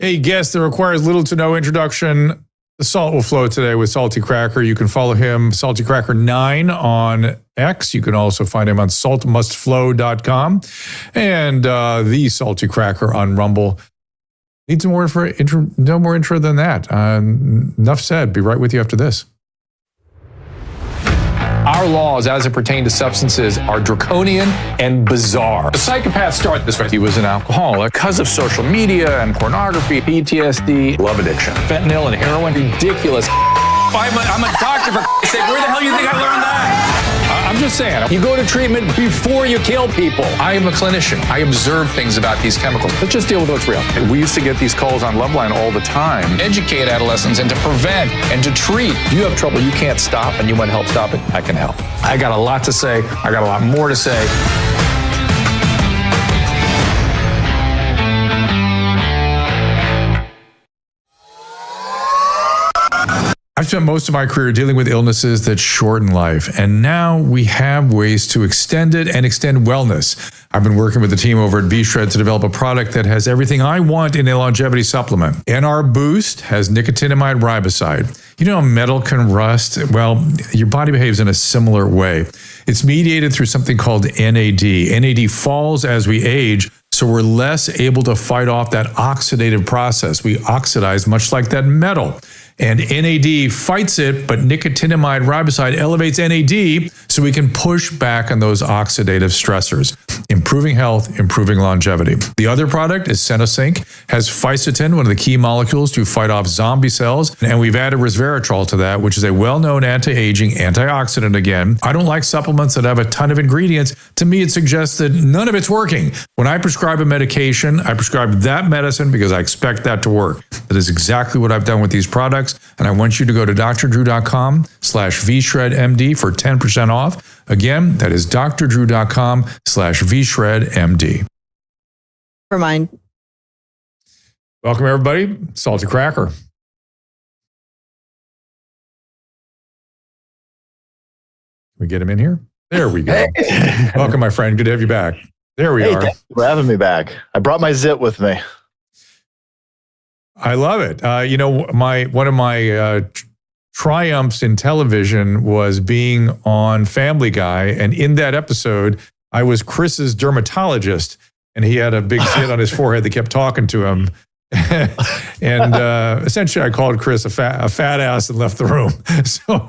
A guest that requires little to no introduction. The salt will flow today with Salty Cracker. You can follow him, Salty Cracker 9 on X. You can also find him on saltmustflow.com and the Salty Cracker on Rumble. Need some more intro, no more intro than that. Enough said. Be right with you after this. Our laws, as it pertains to substances, are draconian and bizarre. The psychopaths start this way. He was an alcoholic because of social media and pornography, PTSD, love addiction, fentanyl and heroin. Ridiculous. I'm a doctor, for sake. Where the hell do you think I learned that? I'm just saying, you go to treatment before you kill people. I am a clinician. I observe things about these chemicals. Let's just deal with what's real. We used to get these calls on Loveline all the time. Educate adolescents and to prevent and to treat. If you have trouble you can't stop and you want to help stop it, I can help. I got a lot to say. I got a lot more to say. I've spent most of my career dealing with illnesses that shorten life, and now we have ways to extend it and extend wellness. I've been working with the team over at V-Shred to develop a product that has everything I want in a longevity supplement. NR Boost has nicotinamide riboside. You know how metal can rust? Well, your body behaves in a similar way. It's mediated through something called NAD. NAD falls as we age, so we're less able to fight off that oxidative process. We oxidize much like that metal. And NAD fights it, but nicotinamide riboside elevates NAD so we can push back on those oxidative stressors, improving health, improving longevity. The other product is Senosync, has fisetin, one of the key molecules to fight off zombie cells, and we've added resveratrol to that, which is a well-known anti-aging antioxidant again. I don't like supplements that have a ton of ingredients. To me, it suggests that none of it's working. When I prescribe a medication, I prescribe that medicine because I expect that to work. That is exactly what I've done with these products. And I want you to go to drdrew.com/vshredmd for 10% off. Again, that is drdrew.com/vshredmd. Remind. Welcome, everybody. Salty Cracker. Can we get him in here? There we go. Hey. Welcome, my friend. Good to have you back. There we are. Thanks for having me back. I brought my zit with me. I love it. One of my triumphs in television was being on Family Guy, and in that episode, I was Chris's dermatologist, and he had a big zit on his forehead that kept talking to him. And essentially, I called Chris a fat ass and left the room. So,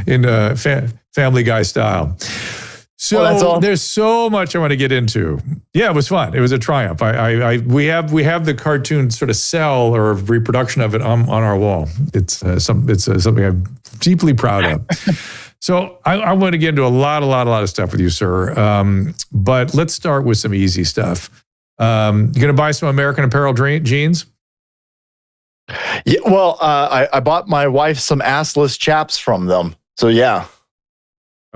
in Family Guy style. So there's so much I want to get into. Yeah, it was fun. It was a triumph. We have the cartoon sort of cell or reproduction of it on our wall. It's something I'm deeply proud of. So I want to get into a lot of stuff with you, sir. But let's start with some easy stuff. You going to buy some American Apparel jeans? Yeah. Well, I bought my wife some assless chaps from them. So yeah.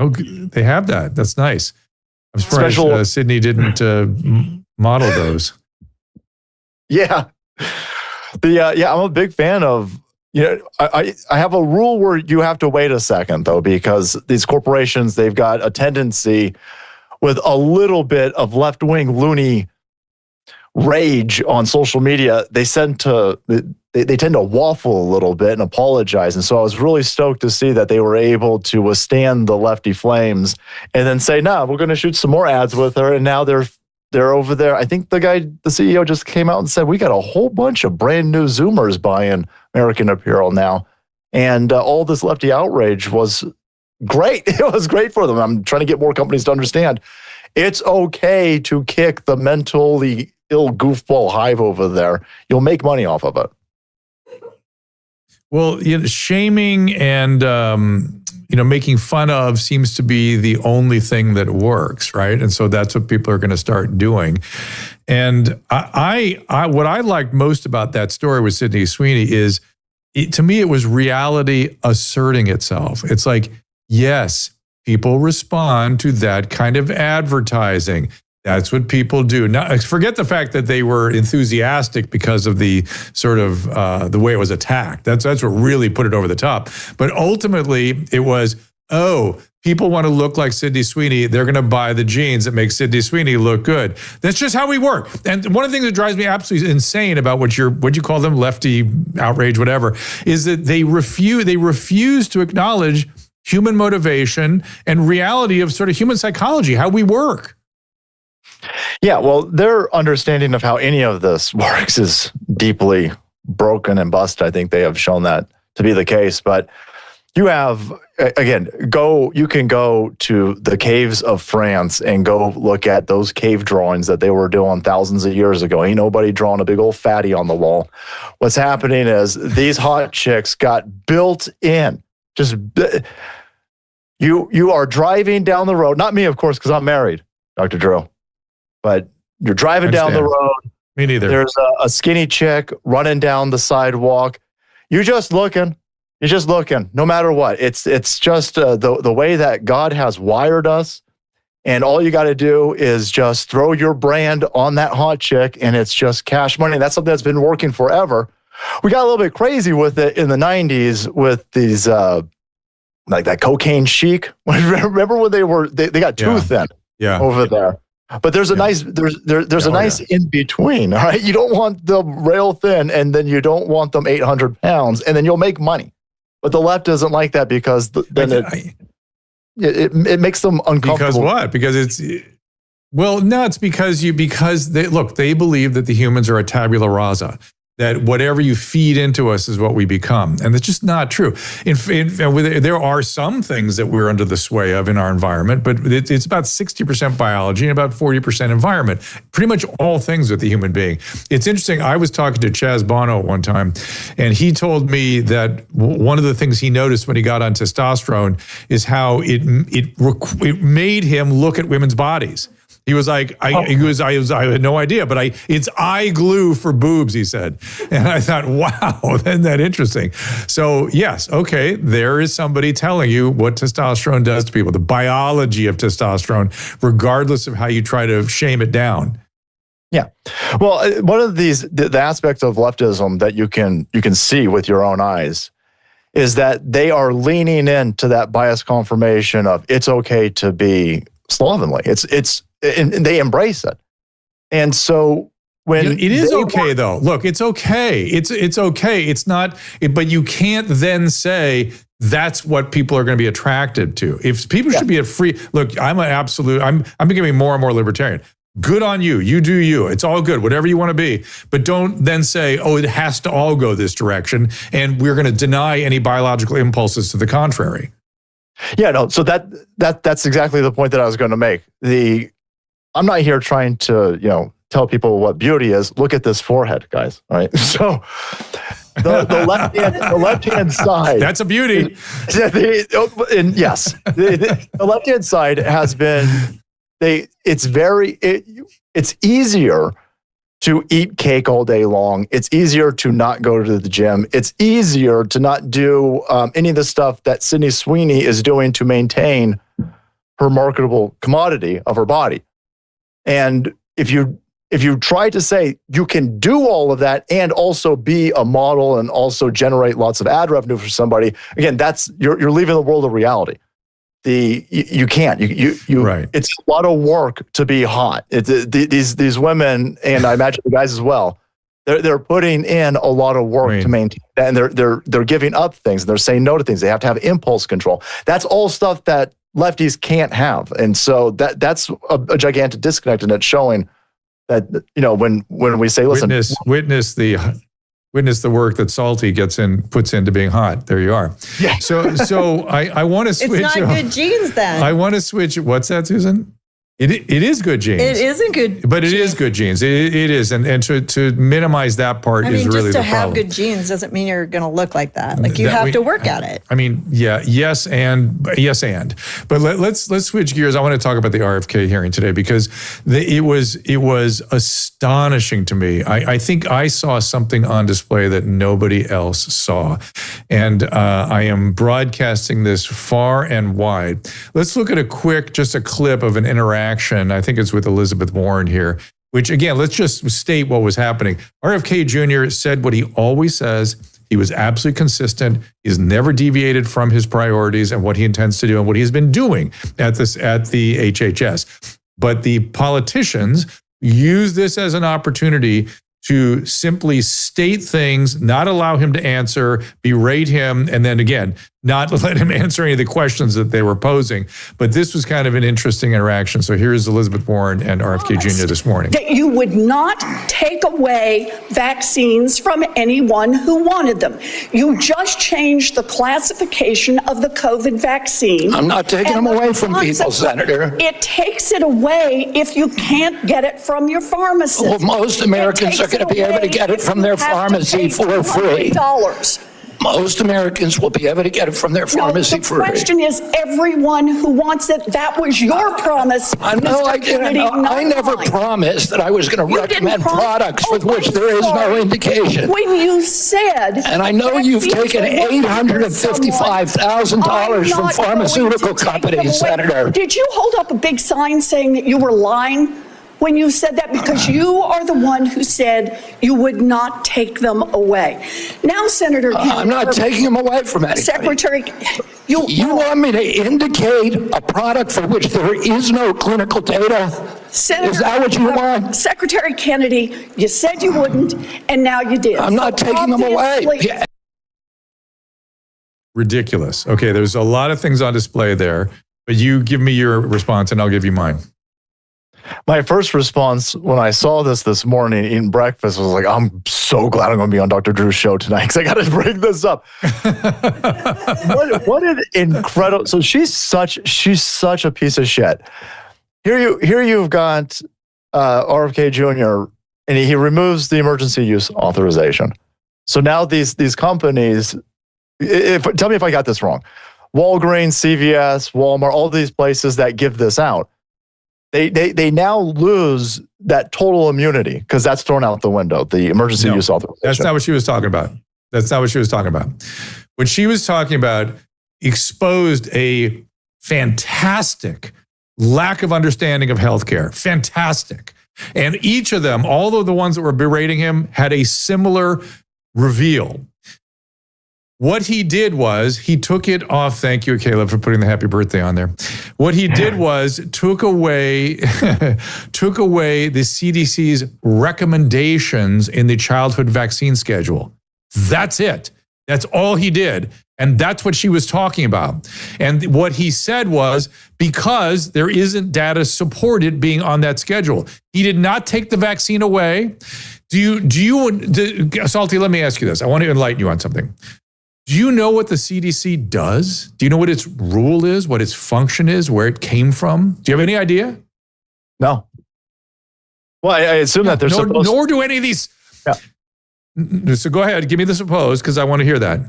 Oh, they have that. That's nice. I'm surprised Sydney didn't model those. Yeah. I'm a big fan of, I have a rule where you have to wait a second, though, because these corporations, they've got a tendency with a little bit of left-wing loony rage on social media. They tend to waffle a little bit and apologize. And so I was really stoked to see that they were able to withstand the lefty flames and then say, no, we're going to shoot some more ads with her. And now they're over there. I think the CEO just came out and said, we got a whole bunch of brand new Zoomers buying American Apparel now. And all this lefty outrage was great. It was great for them. I'm trying to get more companies to understand it's okay to kick the mentally ill goofball hive over there. You'll make money off of it. Well, shaming and making fun of seems to be the only thing that works, right? And so that's what people are going to start doing. And I what I liked most about that story with Sydney Sweeney is, to me, it was reality asserting itself. It's like, yes, people respond to that kind of advertising. That's what people do. Now, forget the fact that they were enthusiastic because of the sort of the way it was attacked. That's what really put it over the top. But ultimately, it was, oh, people want to look like Sydney Sweeney, they're going to buy the jeans that make Sydney Sweeney look good. That's just how we work. And one of the things that drives me absolutely insane about what you call them, lefty outrage, whatever, is that they refuse to acknowledge human motivation and reality of sort of human psychology, how we work. Yeah, well, their understanding of how any of this works is deeply broken and busted. I think they have shown that to be the case. But you have, again, you can go to the caves of France and go look at those cave drawings that they were doing thousands of years ago. Ain't nobody drawing a big old fatty on the wall. What's happening is these hot chicks got built in. Just you are driving down the road. Not me, of course, because I'm married, Dr. Drew. But you're driving down the road. Me neither. There's a skinny chick running down the sidewalk. You're just looking. No matter what. It's just the way that God has wired us. And all you got to do is just throw your brand on that hot chick, and it's just cash money. That's something that's been working forever. We got a little bit crazy with it in the 90s with these, like that cocaine chic. Remember when they got too thin over there. But there's a nice nice in between. All right, you don't want them rail thin, and then you don't want them 800 pounds, and then you'll make money. But the left doesn't like that because then it makes them uncomfortable. Because what? Because it's because they believe that the humans are a tabula rasa. That whatever you feed into us is what we become. And that's just not true. There are some things that we're under the sway of in our environment, but it's about 60% biology and about 40% environment. Pretty much all things with the human being. It's interesting, I was talking to Chaz Bono one time, and he told me that one of the things he noticed when he got on testosterone is how it made him look at women's bodies. He was like, I had no idea, but it's eye glue for boobs, he said. And I thought, wow, isn't that interesting? So yes, okay, there is somebody telling you what testosterone does to people, the biology of testosterone, regardless of how you try to shame it down. Yeah. Well, one of the aspects of leftism that you can see with your own eyes is that they are leaning into that bias confirmation of it's okay to be slovenly. And they embrace it. And so when it is okay though. Look, it's okay. It's okay. It's not, but you can't then say that's what people are going to be attracted to. If people should be look, I'm becoming more and more libertarian. Good on you. You do you. It's all good, whatever you want to be. But don't then say, oh, it has to all go this direction, and we're going to deny any biological impulses to the contrary. Yeah, no. So that's exactly the point that I was going to make. I'm not here trying to, tell people what beauty is. Look at this forehead, guys. All right. So the left-hand side. That's a beauty. And yes, the left-hand side has been, it's easier to eat cake all day long. It's easier to not go to the gym. It's easier to not do any of the stuff that Sydney Sweeney is doing to maintain her marketable commodity of her body. And if you try to say you can do all of that and also be a model and also generate lots of ad revenue for somebody, again, you're leaving the world of reality. You can't. Right. It's a lot of work to be hot. These women, and I imagine the guys as well, they're putting in a lot of work to maintain that, and they're giving up things, and they're saying no to things. They have to have impulse control. That's all stuff that lefties can't have, and so that's a gigantic disconnect, and it's showing that when we say, listen, witness the work that Salty puts into being hot. There you are. Yeah. So I want to switch. It's not good genes then. I want to switch. What's that, Susan? It is good genes. It isn't good, but it is good genes. It is, and to minimize that part is really the problem. Just to have good genes doesn't mean you're going to look like that. Like you have to work at it. I mean, yeah, yes, and. But let's switch gears. I want to talk about the RFK hearing today because it was astonishing to me. I think I saw something on display that nobody else saw, and I am broadcasting this far and wide. Let's look at a clip of an interaction. I think it's with Elizabeth Warren here, which again, let's just state what was happening. RFK Jr. said what he always says. He was absolutely consistent. He's never deviated from his priorities and what he intends to do and what he's been doing at the HHS. But the politicians use this as an opportunity to simply state things, not allow him to answer, berate him, and then again, not let him answer any of the questions that they were posing. But this was kind of an interesting interaction. So here's Elizabeth Warren and RFK Jr. this morning. That you would not take away vaccines from anyone who wanted them. You just changed the classification of the COVID vaccine. I'm not taking them away from people, Senator. It takes it away if you can't get it from your pharmacist. Well, most Americans are going to be able to get it from their pharmacy for free. Most Americans will be able to get it from their pharmacy for free. The question is everyone who wants it. That was your promise. I know, I never promised that I was going to recommend products with which there is no indication. When you said... And I know you've taken $855,000 from pharmaceutical companies, Senator. Did you hold up a big sign saying that you were lying when you said that? Because you are the one who said you would not take them away. Now, Senator Kennedy, I'm not taking them away from anybody. Secretary, you want me to indicate a product for which there is no clinical data? Senator, is that what you want? Secretary Kennedy, you said you wouldn't, and now you did. I'm not taking them away. Ridiculous. Okay, there's a lot of things on display there, but you give me your response and I'll give you mine. My first response when I saw this morning eating breakfast was like, I'm so glad I'm going to be on Dr. Drew's show tonight because I got to bring this up. what an incredible! So she's such a piece of shit. Here you've got RFK Jr. and he removes the emergency use authorization. So now these companies, tell me if I got this wrong. Walgreens, CVS, Walmart, all these places that give this out. They now lose that total immunity because that's thrown out the window, the emergency use authorization. That's not what she was talking about. That's not what she was talking about. What she was talking about exposed a fantastic lack of understanding of healthcare. Fantastic. And each of them, all of the ones that were berating him, had a similar reveal. What he did was he took it off. Thank you, Caleb, for putting the happy birthday on there. What he did was took away the CDC's recommendations in the childhood vaccine schedule. That's it. That's all he did. And that's what she was talking about. And what he said was because there isn't data supported being on that schedule. He did not take the vaccine away. Salty, let me ask you this. I want to enlighten you on something. Do you know what the CDC does? Do you know what its rule is, what its function is, where it came from? Do you have any idea? No. Well, I assume that there's nor do any of these. Yeah. So go ahead, give me the suppose, because I want to hear that.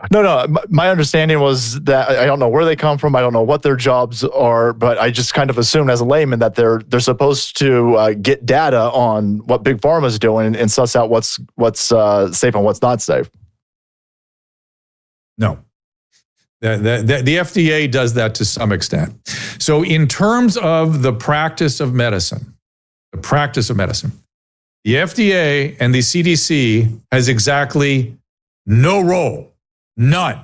No. My understanding was that I don't know where they come from. I don't know what their jobs are, but I just kind of assumed as a layman that they're supposed to get data on what Big Pharma is doing and suss out what's safe and what's not safe. No. The FDA does that to some extent. So in terms of the practice of medicine, the FDA and the CDC has exactly no role, none.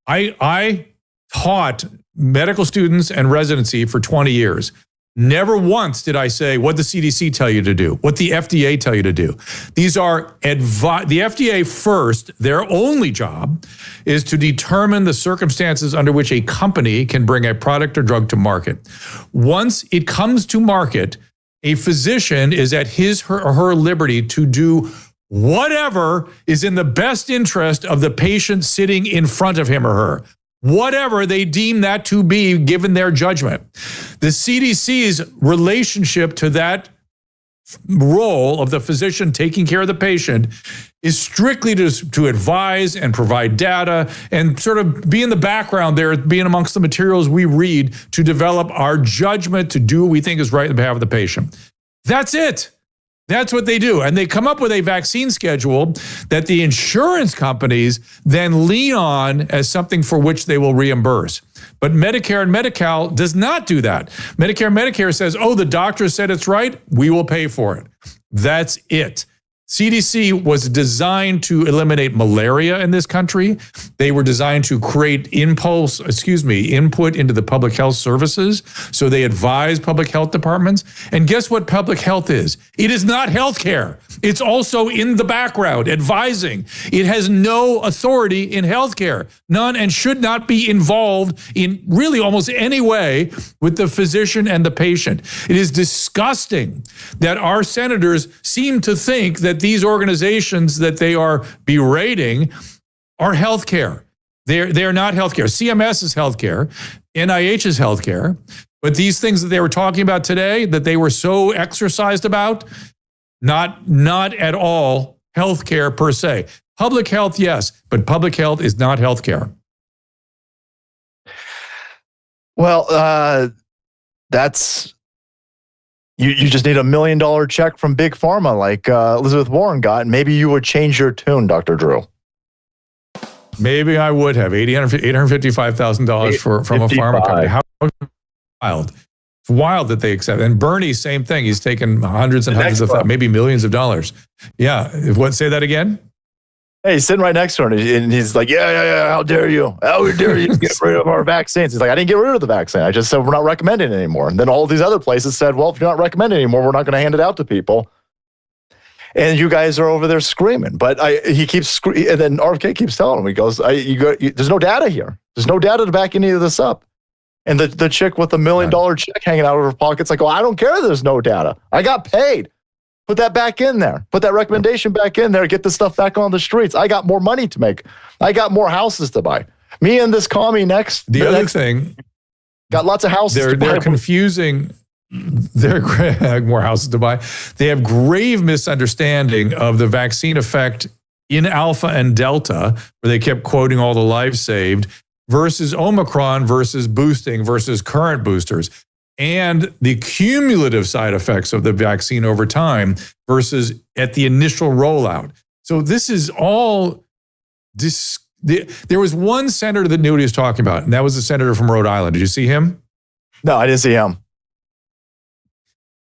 I taught medical students and residency for 20 years. Never once did I say what the CDC tell you to do, what the FDA tell you to do. These are the FDA first, their only job is to determine the circumstances under which a company can bring a product or drug to market. Once it comes to market, a physician is at his or her liberty to do whatever is in the best interest of the patient sitting in front of him or her. Whatever they deem that to be, given their judgment. The CDC's relationship to that role of the physician taking care of the patient is strictly to advise and provide data and sort of be in the background there, being amongst the materials we read to develop our judgment to do what we think is right on behalf of the patient. That's it. That's what they do. And they come up with a vaccine schedule that the insurance companies then lean on as something for which they will reimburse. But Medicare and Medi-Cal does not do that. Medicare and Medicare says, oh, the doctor said it's right, we will pay for it. That's it. CDC was designed to eliminate malaria in this country. They were designed to create input into the public health services. So they advise public health departments. And guess what public health is? It is not healthcare. It's also in the background, advising. It has no authority in healthcare, none, and should not be involved in really almost any way with the physician and the patient. It is disgusting that our senators seem to think that these organizations that they are berating are healthcare. They're not healthcare. CMS is healthcare. NIH is healthcare. But these things that they were talking about today, that they were so exercised about, not at all healthcare per se. Public health, yes, but public health is not healthcare. Well, that's you just need $1 million check from Big Pharma like Elizabeth Warren got, and maybe you would change your tune, Dr. Drew. Maybe I would have $855,000 from a pharma company. How wild. It's wild that they accept. And Bernie, same thing. He's taken hundreds and hundreds of thousands, maybe millions of dollars. Yeah. What? Say that again? Hey, he's sitting right next to her, and he's like, yeah, how dare you? How dare you get rid of our vaccines? He's like, I didn't get rid of the vaccine. I just said we're not recommending it anymore. And then all these other places said, well, if you're not recommending it anymore, we're not going to hand it out to people. And you guys are over there screaming. But he keeps and then RFK keeps telling him, he goes, there's no data here. There's no data to back any of this up. And the chick with $1 million check hanging out of her pocket's like, oh, I don't care there's no data. I got paid. Put that back in there. Put that recommendation back in there. Get the stuff back on the streets. I got more money to make. I got more houses to buy. Me and this commie next. The other thing. Got lots of houses to buy. They're confusing. They're more houses to buy. They have grave misunderstanding of the vaccine effect in Alpha and Delta, where they kept quoting all the lives saved, versus Omicron versus boosting versus current boosters, and the cumulative side effects of the vaccine over time versus at the initial rollout. So this is all there was one senator that knew what he was talking about, and that was the senator from Rhode Island. Did you see him? No, I didn't see him.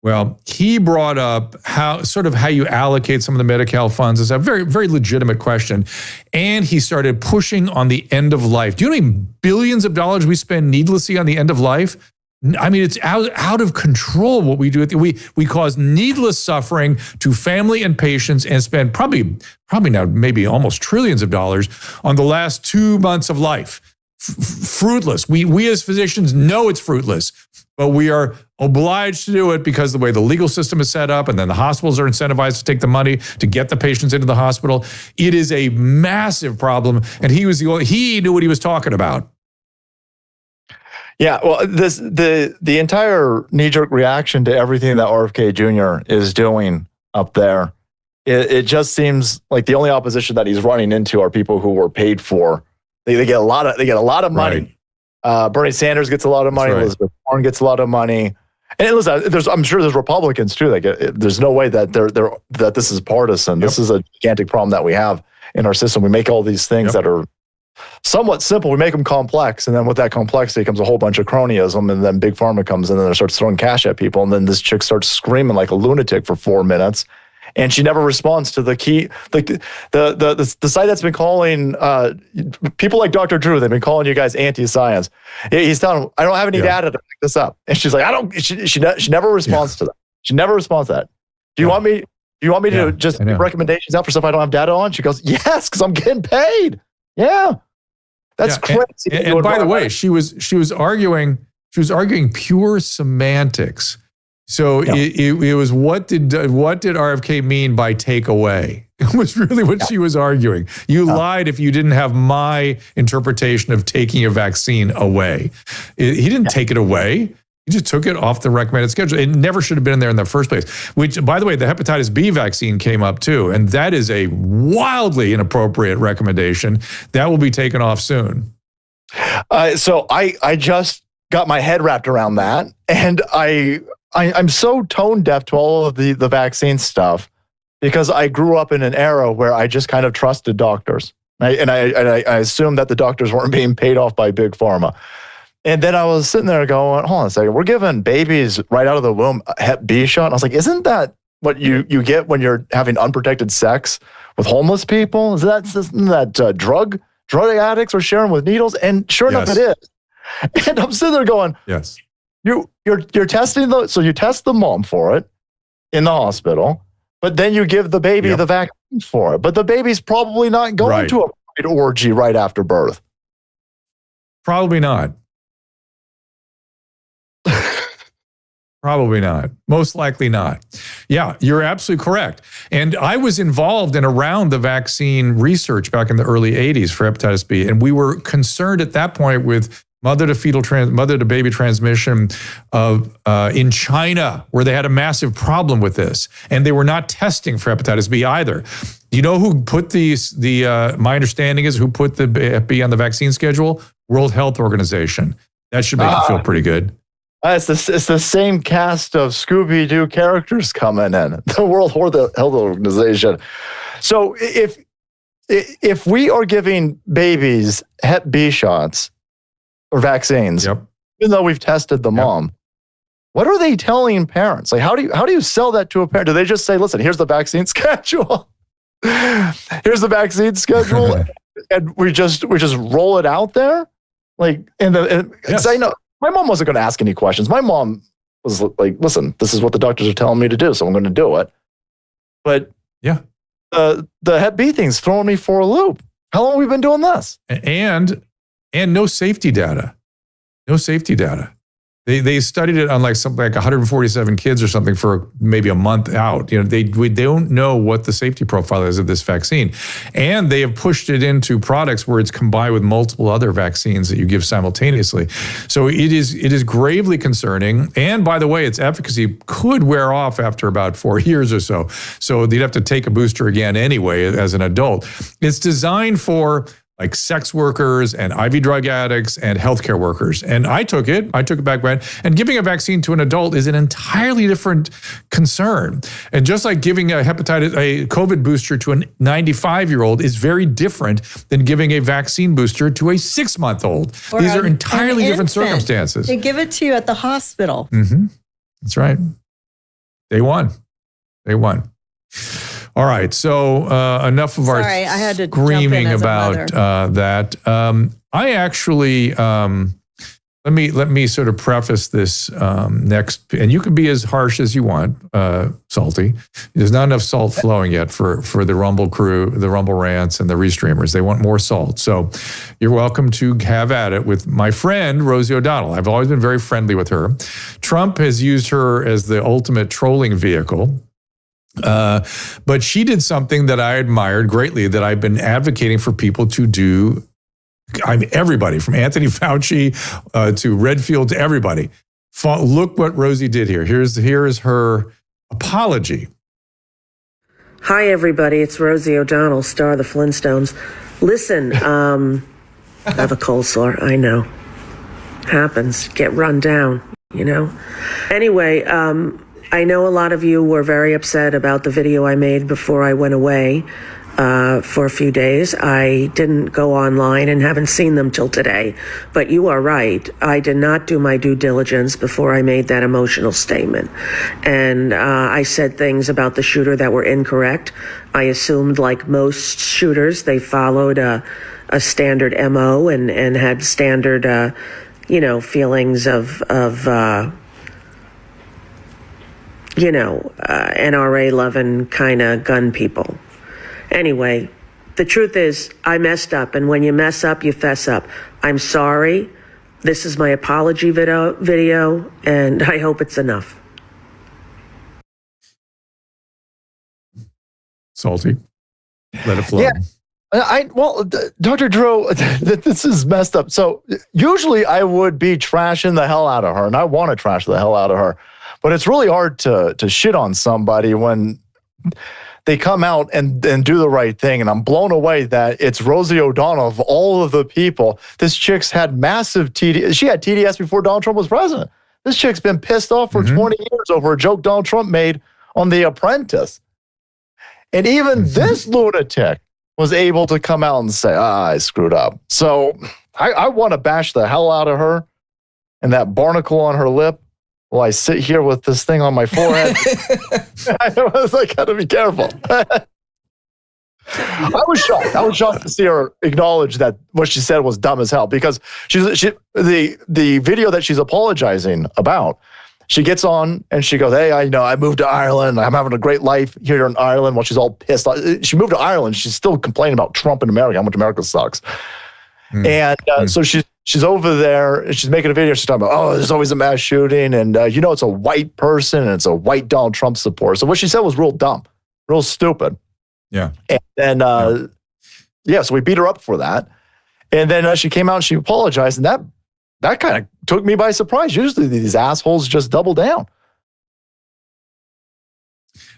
Well, he brought up how you allocate some of the Medi-Cal funds. It's a very, very legitimate question. And he started pushing on the end of life. Do you know how many billions of dollars we spend needlessly on the end of life? I mean, it's out of control what we do. We cause needless suffering to family and patients and spend probably now maybe almost trillions of dollars on the last 2 months of life. Fruitless. We as physicians know it's fruitless, but we are obliged to do it because of the way the legal system is set up, and then the hospitals are incentivized to take the money to get the patients into the hospital. It is a massive problem, and he knew what he was talking about. Yeah, well, the entire knee-jerk reaction to everything that RFK Jr. is doing up there, it just seems like the only opposition that he's running into are people who were paid for. They get a lot of money. Right. Bernie Sanders gets a lot of money. Right. Elizabeth Warren gets a lot of money. And listen, I'm sure there's Republicans too. There's no way that that this is partisan. Yep. This is a gigantic problem that we have in our system. We make all these things that are somewhat simple. We make them complex, and then with that complexity comes a whole bunch of cronyism, and then Big Pharma comes in and starts throwing cash at people, and then this chick starts screaming like a lunatic for 4 minutes. And she never responds to the key, the site that's been calling people like Dr. Drew. They've been calling you guys anti-science. He's telling them, I don't have any data to back this up. And she's like, She never responds to that. She never responds to that. Do you want me? Do you want me to just give recommendations out for stuff I don't have data on? She goes, yes, because I'm getting paid. Yeah, that's crazy. And by the way, she was arguing pure semantics. So it was what did RFK mean by take away? It was really what she was arguing. You lied if you didn't have my interpretation of taking a vaccine away. He didn't take it away. He just took it off the recommended schedule. It never should have been in there in the first place. Which, by the way, the hepatitis B vaccine came up too, and that is a wildly inappropriate recommendation. That will be taken off soon. So I just got my head wrapped around that, and I'm so tone deaf to all of the vaccine stuff because I grew up in an era where I just kind of trusted doctors. I assumed that the doctors weren't being paid off by Big Pharma. And then I was sitting there going, hold on a second, we're giving babies right out of the womb a Hep B shot. And I was like, isn't that what you get when you're having unprotected sex with homeless people? Isn't that drug addicts are sharing with needles? And sure enough, Yes. it is. And I'm sitting there going, Yes. you're testing so you test the mom for it in the hospital, but then you give the baby the vaccine for it. But the baby's probably not going to a orgy right after birth. Probably not. Probably not. Most likely not. Yeah, you're absolutely correct. And I was involved in around the vaccine research back in the early 80s for hepatitis B. And we were concerned at that point with mother to baby transmission in China, where they had a massive problem with this. And they were not testing for hepatitis B either. Do you know who put my understanding is who put the Hep B on the vaccine schedule? World Health Organization. That should make you feel pretty good. It's the same cast of Scooby-Doo characters coming in, the World Health Organization. So if we are giving babies Hep B shots or vaccines, even though we've tested the mom, what are they telling parents? Like, how do you sell that to a parent? Do they just say, listen, here's the vaccine schedule. Here's the vaccine schedule. And we just roll it out there? Like, because I know my mom wasn't going to ask any questions. My mom was like, listen, this is what the doctors are telling me to do, so I'm going to do it. But the Hep B thing's throwing me for a loop. How long have we been doing this? And no safety data. No safety data. They studied it on something like 147 kids or something for maybe a month out. They don't know what the safety profile is of this vaccine, and they have pushed it into products where it's combined with multiple other vaccines that you give simultaneously. So it is gravely concerning. And by the way, its efficacy could wear off after about 4 years or so. So you'd have to take a booster again anyway as an adult. It's designed for sex workers and IV drug addicts and healthcare workers. And I took it back then. And giving a vaccine to an adult is an entirely different concern. And just like giving a COVID booster to a 95-year-old is very different than giving a vaccine booster to a 6-month-old. These are entirely different circumstances. They give it to you at the hospital. Mm-hmm. That's right. They won. All right, so enough of our screaming about that. I actually let me sort of preface this next, and you can be as harsh as you want, Salty. There's not enough salt flowing yet for the Rumble crew, the Rumble rants, and the restreamers. They want more salt, so you're welcome to have at it with my friend Rosie O'Donnell. I've always been very friendly with her. Trump has used her as the ultimate trolling vehicle. But she did something that I admired greatly, that I've been advocating for people to do. Everybody from Anthony Fauci to Redfield to everybody. Look what Rosie did here. Here is her apology. Hi, everybody. It's Rosie O'Donnell, star of the Flintstones. Listen, I have a cold sore. I know. Happens. Get run down, Anyway, I know a lot of you were very upset about the video I made before I went away for a few days. I didn't go online and haven't seen them till today. But you are right. I did not do my due diligence before I made that emotional statement. And I said things about the shooter that were incorrect. I assumed, like most shooters, they followed a standard MO and had standard, feelings of NRA-loving kind of gun people. Anyway, the truth is, I messed up, and when you mess up, you fess up. I'm sorry. This is my apology video, and I hope it's enough. Salty. Let it flow. Yeah. Dr. Drew, this is messed up. So usually I would be trashing the hell out of her, and I want to trash the hell out of her. But it's really hard to shit on somebody when they come out and do the right thing. And I'm blown away that it's Rosie O'Donnell of all of the people. This chick's had massive TDS. She had TDS before Donald Trump was president. This chick's been pissed off for 20 years over a joke Donald Trump made on The Apprentice. And even this lunatic was able to come out and say, I screwed up. So I want to bash the hell out of her and that barnacle on her lip. Well, I sit here with this thing on my forehead. I was like, gotta be careful. I was shocked. I was shocked to see her acknowledge that what she said was dumb as hell, because the video that she's apologizing about, she gets on and she goes, hey, I moved to Ireland. I'm having a great life here in Ireland. While she's all pissed off. She moved to Ireland. She's still complaining about Trump in America, how much America sucks. And so she's over there and she's making a video. She's talking about, oh, there's always a mass shooting. And, it's a white person and it's a white Donald Trump supporter. So what she said was real dumb, real stupid. Yeah. And then, so we beat her up for that. And then she came out and she apologized. And that kind of took me by surprise. Usually these assholes just double down.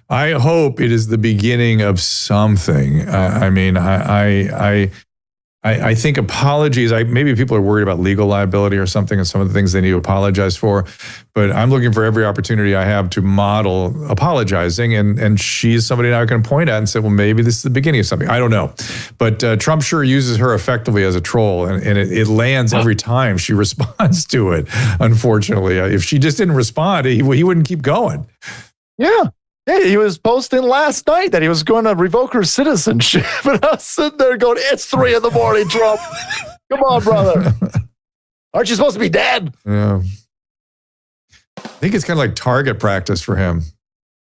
I hope it is the beginning of something. I think apologies, maybe people are worried about legal liability or something and some of the things they need to apologize for, but I'm looking for every opportunity I have to model apologizing, and she's somebody now I can point at and say, well, maybe this is the beginning of something. I don't know. But Trump sure uses her effectively as a troll, and it lands every time she responds to it, unfortunately. If she just didn't respond, he wouldn't keep going. Yeah. Hey, he was posting last night that he was going to revoke her citizenship. But I was sitting there going, it's 3 a.m, Trump. Come on, brother. Aren't you supposed to be dead? Yeah. I think it's kind of like target practice for him.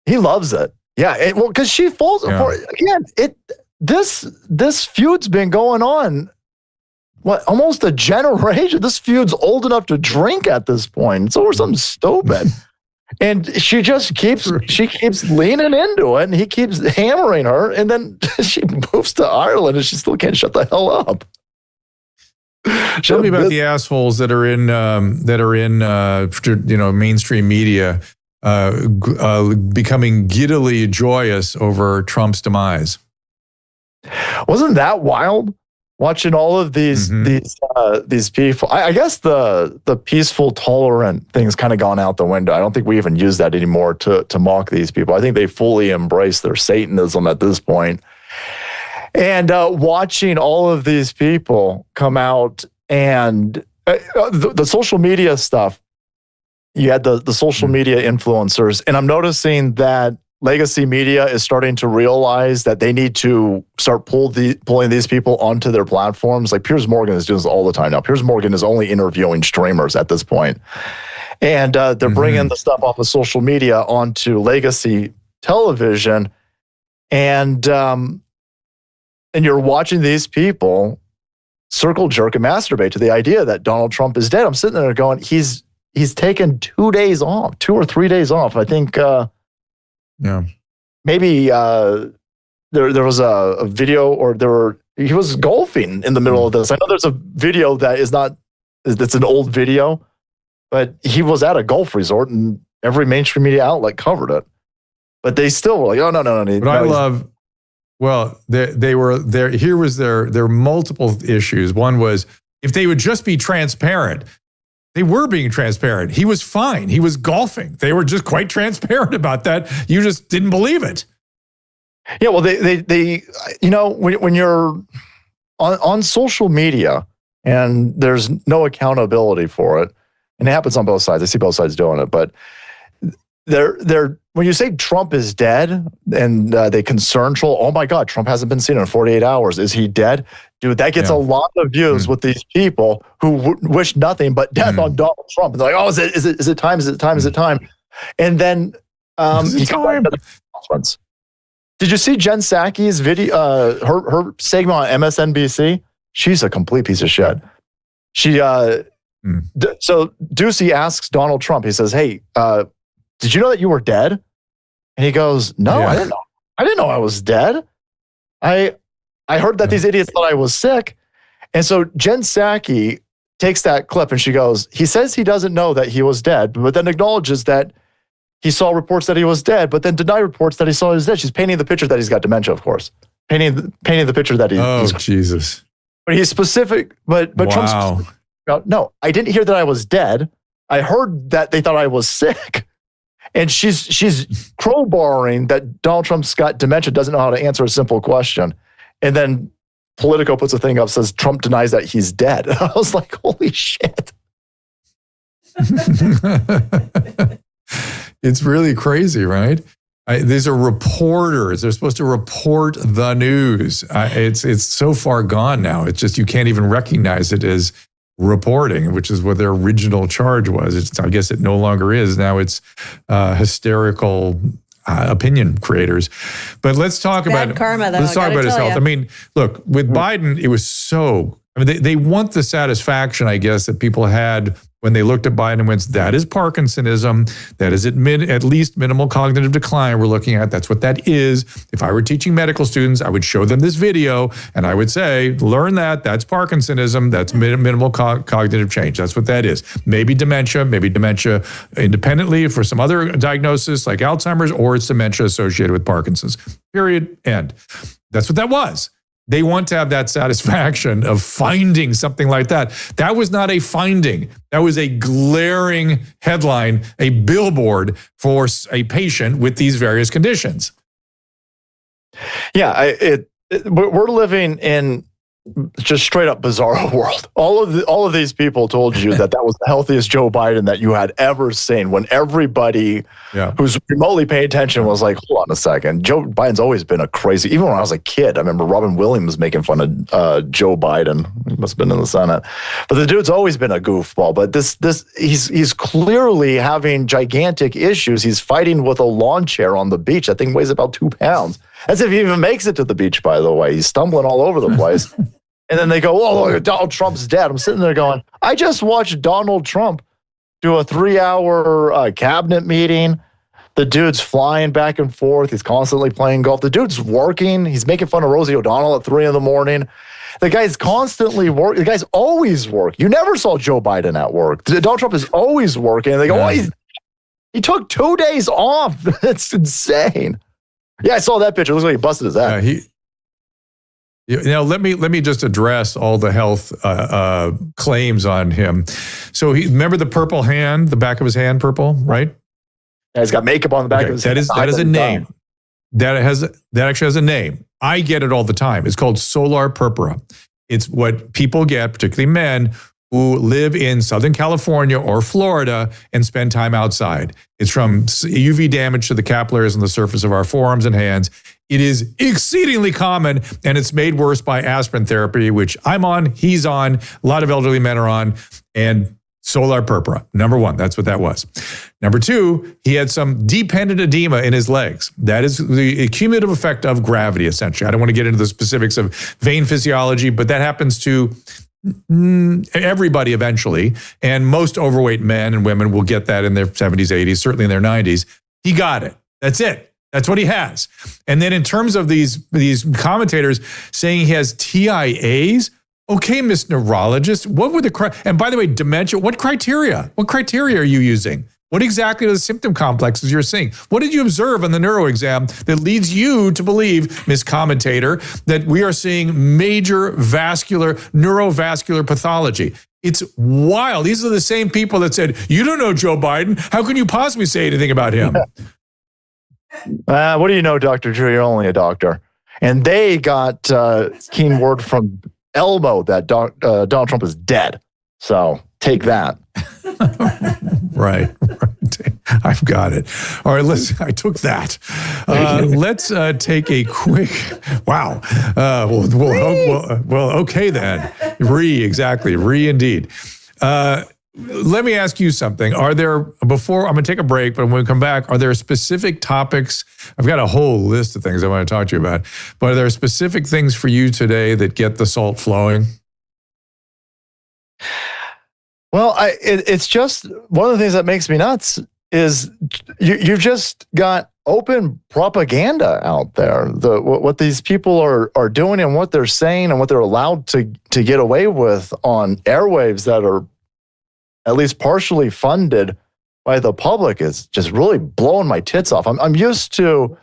He loves it. Yeah. Because she falls for it. Again, this feud's been going on, almost a generation. This feud's old enough to drink at this point. It's over something stupid. And she just keeps leaning into it, and he keeps hammering her, and then she moves to Ireland, and she still can't shut the hell up. Tell me about the assholes that are in mainstream media becoming giddily joyous over Trump's demise. Wasn't that wild? Watching all of these people, I guess the peaceful, tolerant thing's kind of gone out the window. I don't think we even use that anymore to mock these people. I think they fully embrace their Satanism at this point. And watching all of these people come out and the social media stuff, you had the social media influencers, and I'm noticing that legacy media is starting to realize that they need to start pulling these people onto their platforms. Like Piers Morgan is doing this all the time now. Piers Morgan is only interviewing streamers at this point. And they're bringing the stuff off of social media onto legacy television. And you're watching these people circle jerk and masturbate to the idea that Donald Trump is dead. I'm sitting there going, he's taken 2 days off, 2 or 3 days off. I think, maybe there was a video, or he was golfing in the middle of this. I know there's a video that's an old video, but he was at a golf resort and every mainstream media outlet covered it. But they still were like, oh, no. They were there. Here was their multiple issues. One was, if they would just be transparent. They were being transparent. He was fine. He was golfing. They were just quite transparent about that. You just didn't believe it. Yeah, well, they when you're on social media and there's no accountability for it, and it happens on both sides. I see both sides doing it, but when you say Trump is dead and they concern troll, oh my God, Trump hasn't been seen in 48 hours. Is he dead? Dude, that gets a lot of views with these people who wish nothing but death on Donald Trump. And they're like, oh, is it time? Is it time? Is it time? And then he comes back to the conference. Did you see Jen Psaki's video, her segment on MSNBC? She's a complete piece of shit. She so Ducey asks Donald Trump, he says, hey, did you know that you were dead? And he goes, no, I didn't know. I didn't know I was dead. I heard that these idiots thought I was sick. And so Jen Psaki takes that clip and she goes, he says he doesn't know that he was dead, but then acknowledges that he saw reports that he was dead, but then denied reports that he saw he was dead. She's painting the picture that he's got dementia, of course. Painting the picture that he's Jesus. But he's specific, but Trump's specific about, no, I didn't hear that I was dead. I heard that they thought I was sick. And she's crowbarring that Donald Trump's got dementia, doesn't know how to answer a simple question. And then Politico puts a thing up, says Trump denies that he's dead. I was like, holy shit. It's really crazy, right? These are reporters. They're supposed to report the news. It's so far gone now. It's just you can't even recognize it as reporting, which is what their original charge was. I guess it no longer is. Now it's hysterical opinion creators. But let's talk Bad about karma, though, let's talk about his health. ya. I mean, look, with Biden, it was so. I mean, they want the satisfaction, I guess, that people had when they looked at Biden and went, that is Parkinsonism. That is at least minimal cognitive decline we're looking at. That's what that is. If I were teaching medical students, I would show them this video and I would say, learn that. That's Parkinsonism. That's minimal cognitive change. That's what that is. Maybe dementia independently for some other diagnosis like Alzheimer's, or it's dementia associated with Parkinson's. Period. End. That's what that was. They want to have that satisfaction of finding something like that. That was not a finding. That was a glaring headline, a billboard for a patient with these various conditions. Yeah, we're living in just straight up bizarro world. All of these people told you that was the healthiest Joe Biden that you had ever seen, when everybody who's remotely paying attention was like, hold on a second, Joe Biden's always been a crazy, even when I was a kid, I remember Robin Williams making fun of Joe Biden. He must have been in the Senate. But the dude's always been a goofball. But he's clearly having gigantic issues. He's fighting with a lawn chair on the beach. That thing weighs about 2 pounds. As if he even makes it to the beach, by the way. He's stumbling all over the place. And then they go, oh, look, Donald Trump's dead. I'm sitting there going, I just watched Donald Trump do a 3-hour cabinet meeting. The dude's flying back and forth. He's constantly playing golf. The dude's working. He's making fun of Rosie O'Donnell at 3 a.m. The guy's constantly working. The guy's always working. You never saw Joe Biden at work. Donald Trump is always working. And they go, oh, he took 2 days off. That's insane. Yeah, I saw that picture. It looks like he busted his ass. Now, let me just address all the health claims on him. So remember the purple hand, the back of his hand, purple, right? Yeah, he's got makeup on the back of his hand. That is a name. That actually has a name. I get it all the time. It's called solar purpura. It's what people get, particularly men, who live in Southern California or Florida and spend time outside. It's from UV damage to the capillaries on the surface of our forearms and hands. It is exceedingly common, and it's made worse by aspirin therapy, which I'm on, he's on, a lot of elderly men are on, and solar purpura. Number one, that's what that was. Number two, he had some dependent edema in his legs. That is the cumulative effect of gravity, essentially. I don't want to get into the specifics of vein physiology, but that happens to everybody eventually, and most overweight men and women will get that in their 70s, 80s, certainly in their 90s. He got it. That's it. That's what he has. And then in terms of these commentators saying he has TIAs, okay, Miss Neurologist, what were and by the way, dementia, what criteria? What criteria are you using? What exactly are the symptom complexes you're seeing? What did you observe on the neuro exam that leads you to believe, Miss Commentator, that we are seeing major neurovascular pathology? It's wild. These are the same people that said, you don't know Joe Biden. How can you possibly say anything about him? What do you know, Dr. Drew? You're only a doctor. And they got keen word from Elmo that Donald Trump is dead. So take that. Right. I've got it. All right, I took that. Let's take a quick, wow. Well, okay then. Exactly. Indeed. Let me ask you something. I'm going to take a break, but when we come back, are there specific topics? I've got a whole list of things I want to talk to you about, but are there specific things for you today that get the salt flowing? Well, it's just one of the things that makes me nuts is you've just got open propaganda out there. What these people are doing and what they're saying and what they're allowed to get away with on airwaves that are at least partially funded by the public is just really blowing my tits off. I'm used to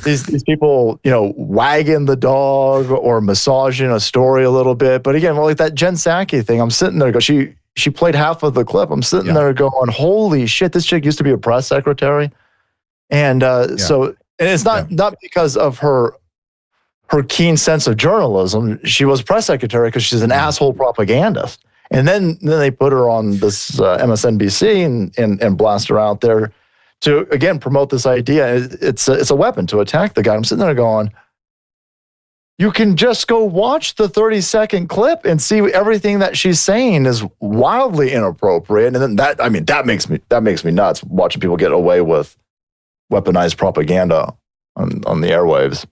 these people, wagging the dog or massaging a story a little bit. But again, like that Jen Psaki thing, I'm sitting there she played half of the clip. I'm sitting there going, holy shit, this chick used to be a press secretary. And so it's not because of her keen sense of journalism. She was press secretary because she's an asshole propagandist. And then they put her on this MSNBC and blast her out there to, again, promote this idea. It's a weapon to attack the guy. I'm sitting there going, you can just go watch the 30-second clip and see everything that she's saying is wildly inappropriate. And then that makes me nuts, watching people get away with weaponized propaganda on the airwaves.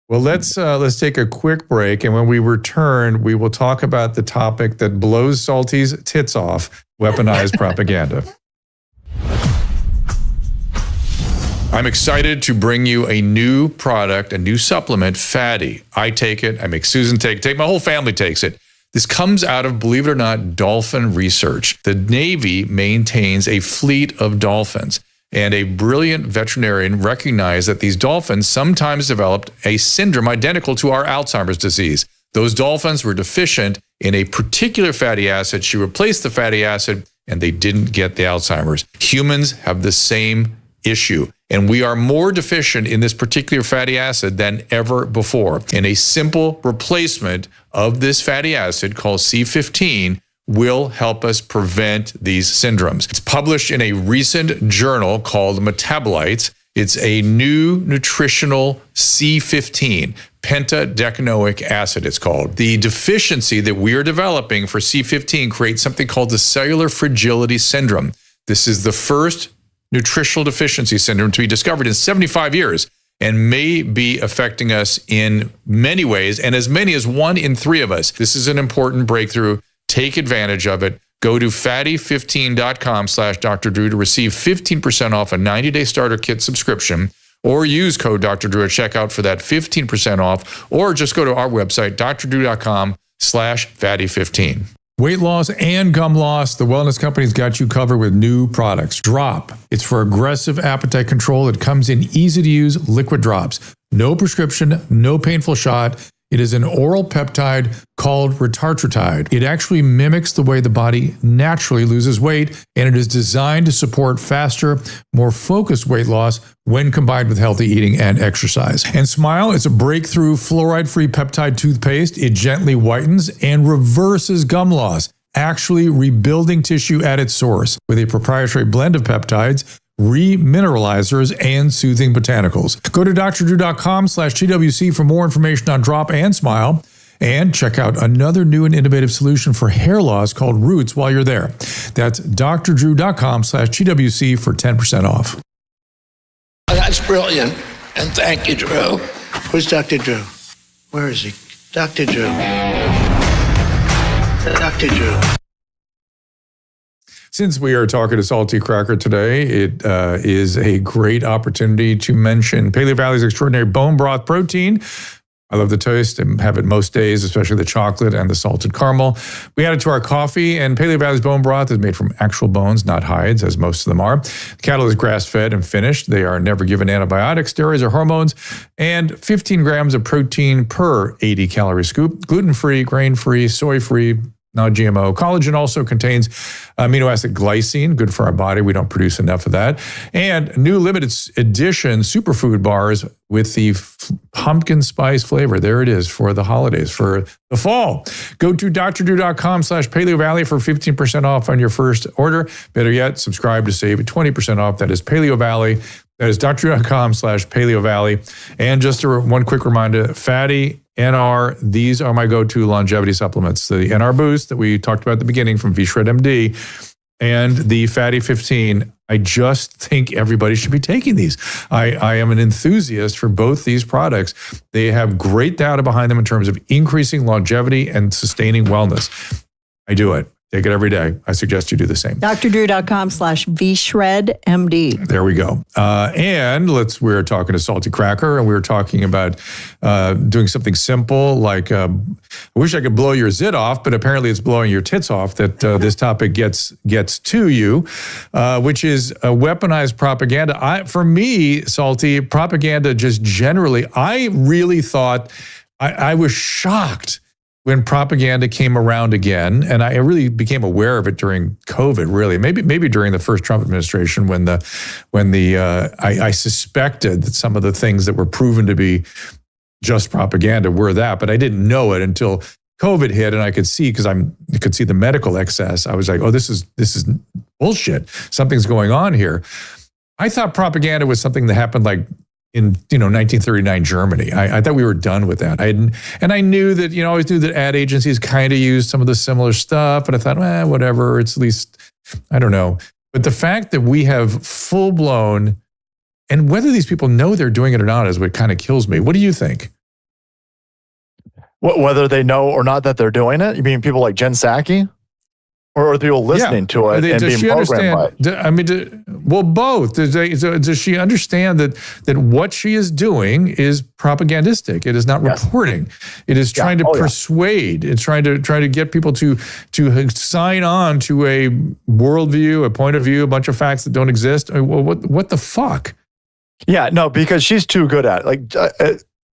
Well, let's take a quick break, and when we return, we will talk about the topic that blows Salty's tits off: weaponized propaganda. I'm excited to bring you a new product, a new supplement, Fatty. I take it. I make Susan take it. My whole family takes it. This comes out of, believe it or not, dolphin research. The Navy maintains a fleet of dolphins, and a brilliant veterinarian recognized that these dolphins sometimes developed a syndrome identical to our Alzheimer's disease. Those dolphins were deficient in a particular fatty acid. She replaced the fatty acid, and they didn't get the Alzheimer's. Humans have the same issue, and we are more deficient in this particular fatty acid than ever before. And a simple replacement of this fatty acid called C15 will help us prevent these syndromes. It's published in a recent journal called Metabolites. It's a new nutritional C15, pentadecanoic acid, it's called. The deficiency that we are developing for C15 creates something called the cellular fragility syndrome. This is the first nutritional deficiency syndrome to be discovered in 75 years and may be affecting us in many ways, and as many as 1 in 3 of us. This is an important breakthrough. Take advantage of it. Go to fatty15.com/Dr. Drew to receive 15% off a 90-day starter kit subscription, or use code Dr. Drew at checkout for that 15% off, or just go to our website, drdrew.com/fatty15. Weight loss and gum loss, the Wellness Company's got you covered with new products. Drop. It's for aggressive appetite control. It comes in easy-to-use liquid drops. No prescription, no painful shot. It is an oral peptide called retatrutide. It actually mimics the way the body naturally loses weight, and it is designed to support faster, more focused weight loss when combined with healthy eating and exercise. And Smile, it's a breakthrough fluoride-free peptide toothpaste. It gently whitens and reverses gum loss, actually rebuilding tissue at its source with a proprietary blend of peptides, remineralizers, and soothing botanicals. Go to drdrew.com/TWC for more information on Drop and Smile, and check out another new and innovative solution for hair loss called Roots while you're there. That's drdrew.com/TWC for 10% off. That's brilliant. And thank you, Drew. Where's Dr. Drew? Where is he? Dr. Drew. Dr. Drew. Since we are talking to Salty Cracker today, it is a great opportunity to mention Paleo Valley's extraordinary bone broth protein. I love the taste and have it most days, especially the chocolate and the salted caramel. We add it to our coffee, and Paleo Valley's bone broth is made from actual bones, not hides, as most of them are. The cattle is grass-fed and finished. They are never given antibiotics, steroids, or hormones, and 15 grams of protein per 80-calorie scoop. Gluten-free, grain-free, soy-free, non-GMO. Collagen also contains amino acid glycine, good for our body. We don't produce enough of that. And new limited edition superfood bars with the pumpkin spice flavor. There it is for the holidays, for the fall. Go to drdrew.com/Paleo Valley for 15% off on your first order. Better yet, subscribe to save 20% off. That is Paleo Valley. That is drdrew.com/Paleo Valley. And just one quick reminder, Fatty NR, these are my go-to longevity supplements. The NR Boost that we talked about at the beginning from V-Shred MD, and the Fatty 15. I just think everybody should be taking these. I am an enthusiast for both these products. They have great data behind them in terms of increasing longevity and sustaining wellness. I do it. Take it every day. I suggest you do the same. drdrew.com/VShredMD. There we go. And we're talking to Salty Cracker, and we were talking about doing something simple like, I wish I could blow your zit off, but apparently it's blowing your tits off that this topic gets to you, which is weaponized propaganda. For me, Salty, propaganda just generally, I really thought, I was shocked when propaganda came around again, and I really became aware of it during COVID, really, maybe during the first Trump administration when I suspected that some of the things that were proven to be just propaganda were that, but I didn't know it until COVID hit and I could see, because I could see the medical excess, I was like, oh, this is bullshit. Something's going on here. I thought propaganda was something that happened like in 1939 Germany. I thought we were done with that. I knew that, I always knew that ad agencies kind of used some of the similar stuff, but I thought, whatever, it's at least, I don't know. But the fact that we have full blown, and whether these people know they're doing it or not is what kind of kills me. What do you think? Whether they know or not that they're doing it? You mean people like Jen Psaki? Or are people listening to it and being programmed by it? Well, both. Does she understand that what she is doing is propagandistic? It is not reporting. It is trying to persuade. It's trying to get people to sign on to a worldview, a point of view, a bunch of facts that don't exist. What the fuck? Yeah, no, because she's too good at it. Like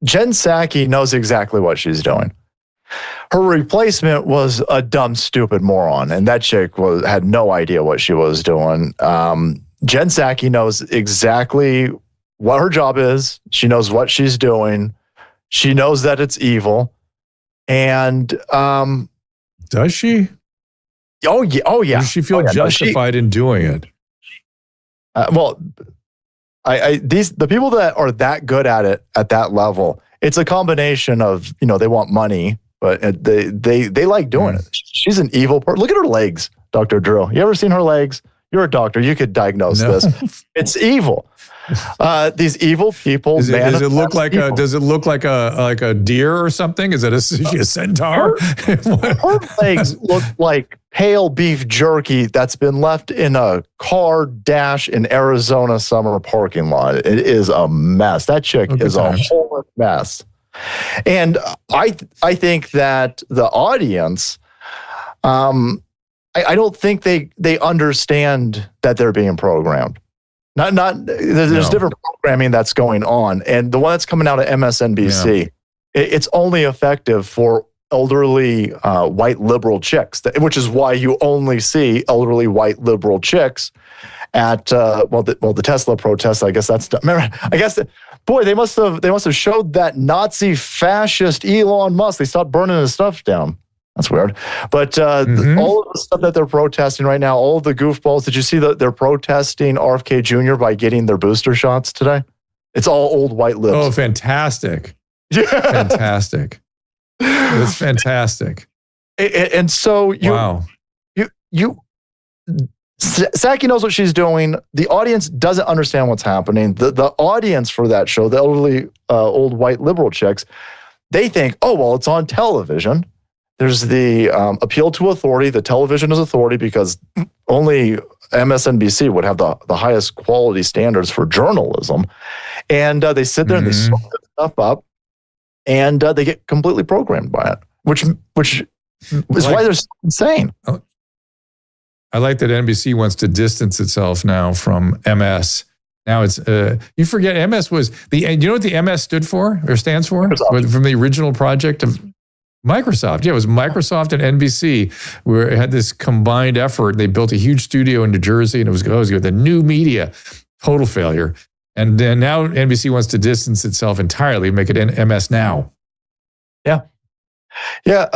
Jen Psaki knows exactly what she's doing. Her replacement was a dumb, stupid moron, and that chick had no idea what she was doing. Jen Psaki knows exactly what her job is. She knows what she's doing. She knows that it's evil. And does she? Oh yeah. Does she feel justified in doing it? The people that are that good at it at that level, it's a combination of they want money. But they like doing it. She's an evil person. Look at her legs, Dr. Drew. You ever seen her legs? You're a doctor. You could diagnose this. It's evil. These evil people. Does it look like a deer or something? Is she a centaur? Her legs look like pale beef jerky that's been left in a car dash in Arizona summer parking lot. It is a mess. That chick is a whole mess. And I think that the audience, I don't think they understand that they're being programmed. There's different programming that's going on, and the one that's coming out of MSNBC, it's only effective for elderly white liberal chicks, which is why you only see elderly white liberal chicks at the Tesla protests. I guess boy, they must have showed that Nazi fascist Elon Musk. They stopped burning his stuff down. That's weird. But all of the stuff that they're protesting right now, all of the goofballs, did you see that they're protesting RFK Jr. by getting their booster shots today? It's all old white libs. Oh, fantastic. Yeah. Fantastic. It's fantastic. And so Psaki knows what she's doing. The audience doesn't understand what's happening. The audience for that show, the elderly old white liberal chicks, they think, oh, well, it's on television. There's the appeal to authority. The television is authority because only MSNBC would have the highest quality standards for journalism. And they sit there and they sort this stuff up, and they get completely programmed by it, which is why they're so insane. I like that NBC wants to distance itself now from MS. Now it's, you forget MS was, you know what the MS stood for or stands for? From the original project of Microsoft. Yeah, it was Microsoft and NBC where it had this combined effort. They built a huge studio in New Jersey and it was the new media, total failure. And then now NBC wants to distance itself entirely and make it MS Now. Yeah. Yeah.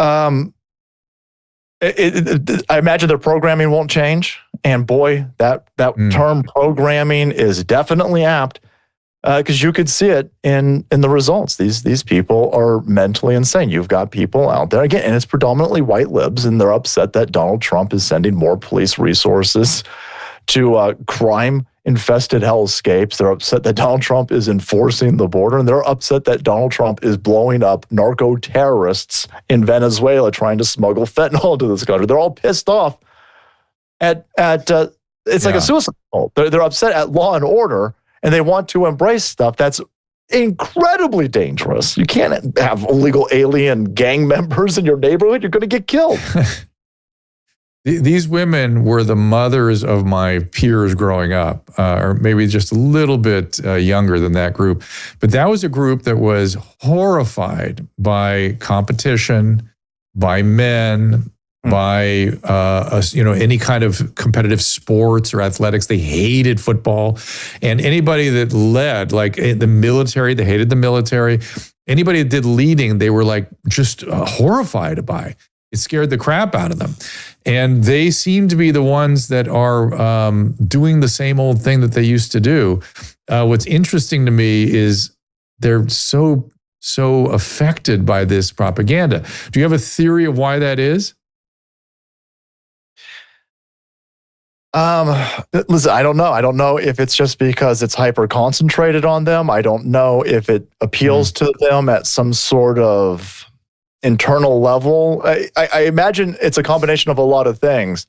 I imagine their programming won't change. And boy, that term programming is definitely apt because you could see it in the results. These people are mentally insane. You've got people out there, again, and it's predominantly white libs, and they're upset that Donald Trump is sending more police resources to crime-infested hellscapes. They're upset that Donald Trump is enforcing the border, and they're upset that Donald Trump is blowing up narco-terrorists in Venezuela trying to smuggle fentanyl into this country. They're all pissed off at it's like a suicide cult. They're upset at law and order, and they want to embrace stuff that's incredibly dangerous. You can't have illegal alien gang members in your neighborhood. You're going to get killed. These women were the mothers of my peers growing up, or maybe just a little bit younger than that group. But that was a group that was horrified by competition, by men, by any kind of competitive sports or athletics. They hated football, and anybody that led, like the military, they hated the military. Anybody that did leading, they were like just horrified by. It scared the crap out of them. And they seem to be the ones that are doing the same old thing that they used to do. What's interesting to me is they're so affected by this propaganda. Do you have a theory of why that is? Listen, I don't know. I don't know if it's just because it's hyper concentrated on them. I don't know if it appeals to them at some sort of internal level. I imagine it's a combination of a lot of things.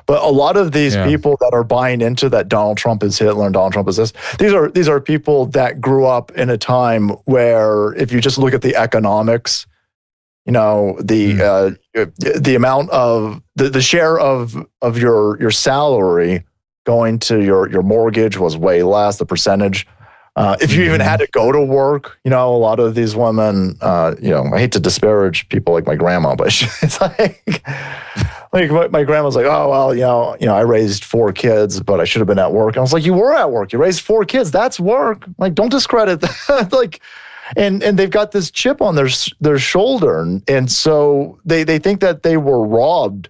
But a lot of these people that are buying into that Donald Trump is Hitler and Donald Trump is this, these are people that grew up in a time where, if you just look at the economics, you know, the amount of the share of your salary going to your mortgage was way less. The percentage, if you even had to go to work, you know, a lot of these women, you know, I hate to disparage people like my grandma, but it's like my grandma's like, oh, well, you know, I raised 4 kids, but I should have been at work. And I was like, you were at work. You raised 4 kids. That's work. Like, don't discredit that. Like, and they've got this chip on their shoulder. And so they think that they were robbed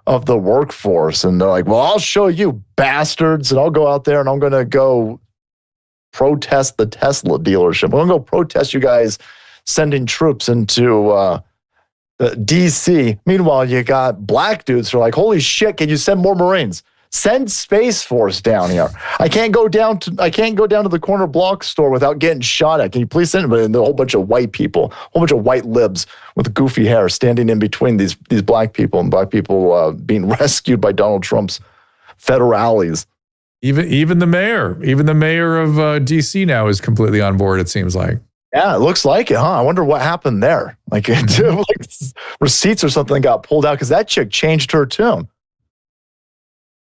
of the workforce. And they're like, well, I'll show you bastards. And I'll go out there and I'm going to go protest the Tesla dealership. I'm going to go protest you guys sending troops into DC. Meanwhile, you got black dudes who are like, holy shit, can you send more Marines? Send Space Force down here. I can't go down to the corner block store without getting shot at. Can you please send them? And a whole bunch of white people, a whole bunch of white libs with goofy hair standing in between these black people, and black people being rescued by Donald Trump's federales. Even the mayor of DC now is completely on board, it seems like. Yeah, it looks like it, huh? I wonder what happened there. Like, like receipts or something got pulled out because that chick changed her tune.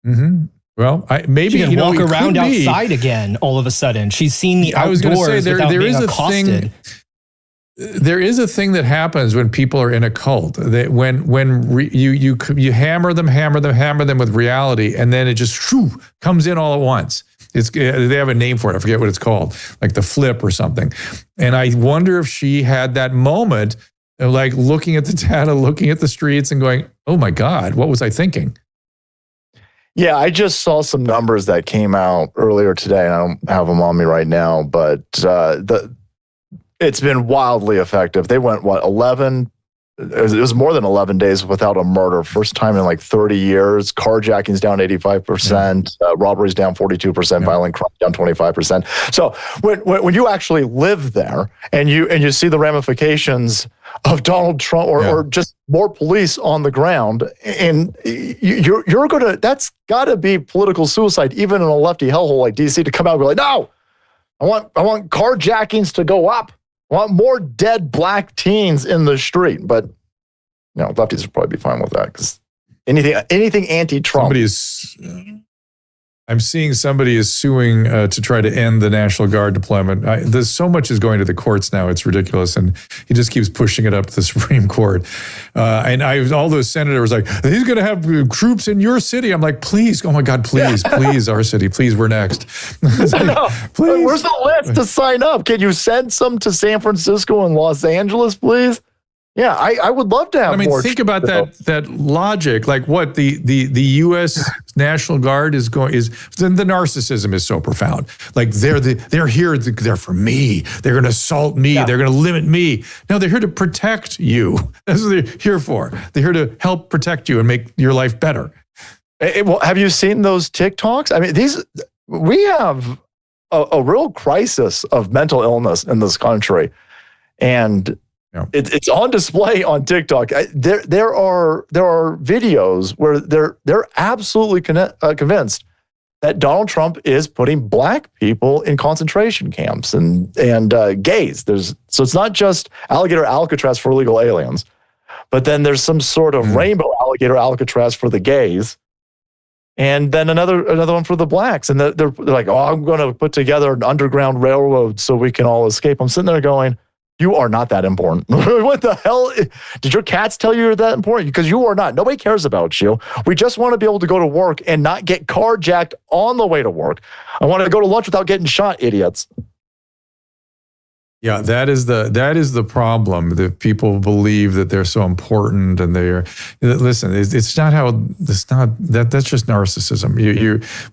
Mm-hmm. Well, maybe she can walk around outside again. All of a sudden, she's seen the outdoors. I was going to say there is accosted. There is a thing that happens when people are in a cult. That when you hammer them with reality, and then it just comes in all at once. They have a name for it. I forget what it's called, like the flip or something. And I wonder if she had that moment of like looking at the data, looking at the streets and going, oh my God, what was I thinking? Yeah, I just saw some numbers that came out earlier today. And I don't have them on me right now, but it's been wildly effective. They went, 11? It was more than 11 days without a murder. First time in like 30 years. Carjacking's down 85%. Robberies down 42%. Violent crime down 25%. So when you actually live there and you see the ramifications of Donald Trump or just more police on the ground, and you're gonna, that's got to be political suicide, even in a lefty hellhole like DC, to come out and be like, no, I want carjackings to go up. I want more dead black teens in the street. But you know, lefties would probably be fine with that because anything anti-Trump. I'm seeing somebody is suing to try to end the National Guard deployment. There's so much is going to the courts now; it's ridiculous, and he just keeps pushing it up to the Supreme Court. And all those senators like, he's going to have troops in your city. I'm like, please, oh my God, please, please, our city, please, we're next. Like, please. Where's the list to sign up? Can you send some to San Francisco and Los Angeles, please? Yeah, I would love to have more. I mean, think about that logic. Like what the U.S. National Guard is going is the narcissism is so profound. Like they're here for me. They're going to assault me. Yeah. They're going to limit me. No, they're here to protect you. That's what they're here for. They're here to help protect you and make your life better. Well, have you seen those TikToks? I mean, we have a real crisis of mental illness in this country, and it's on display on TikTok. There are videos where they're absolutely convinced that Donald Trump is putting black people in concentration camps and gays. So it's not just alligator Alcatraz for illegal aliens, but then there's some sort of rainbow alligator Alcatraz for the gays, and then another one for the blacks. And they're like, oh, I'm going to put together an underground railroad so we can all escape. I'm sitting there going, you are not that important. What the hell? Did your cats tell you you're that important? Because you are not. Nobody cares about you. We just want to be able to go to work and not get carjacked on the way to work. I want to go to lunch without getting shot, idiots. Yeah, that is the problem. That people believe that they're so important, and they're listen. It's not how. It's not that. That's just narcissism.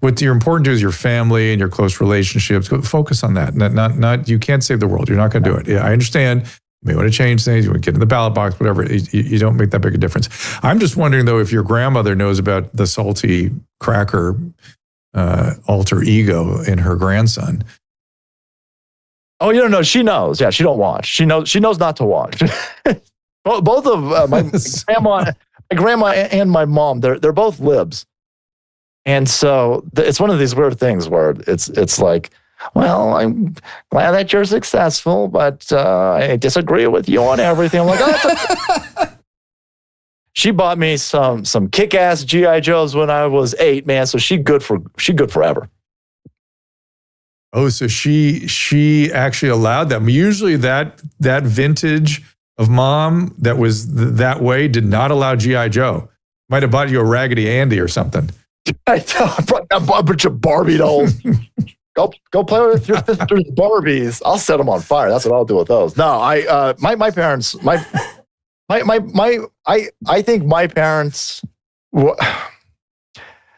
What you're important to is your family and your close relationships. Focus on that. Not. You can't save the world. You're not going to do it. Yeah, I understand. You may want to change things. You want to get in the ballot box, whatever. You don't make that big a difference. I'm just wondering though if your grandmother knows about the salty cracker alter ego in her grandson. Oh, you don't know. She knows. Yeah, she don't watch. She knows not to watch. Both of my grandma and my mom, they're both libs, and so it's one of these weird things where it's like, well, I'm glad that you're successful, but I disagree with you on everything. I'm like, oh, she bought me some kick-ass GI Joes when I was 8, man. So she good forever. Oh, so she actually allowed them. Usually that vintage of mom that was that way did not allow G.I. Joe. Might have bought you a Raggedy Andy or something. I brought a bunch of Barbie dolls. Go play with your sister's Barbies. I'll set them on fire. That's what I'll do with those. No, my parents, I think my parents,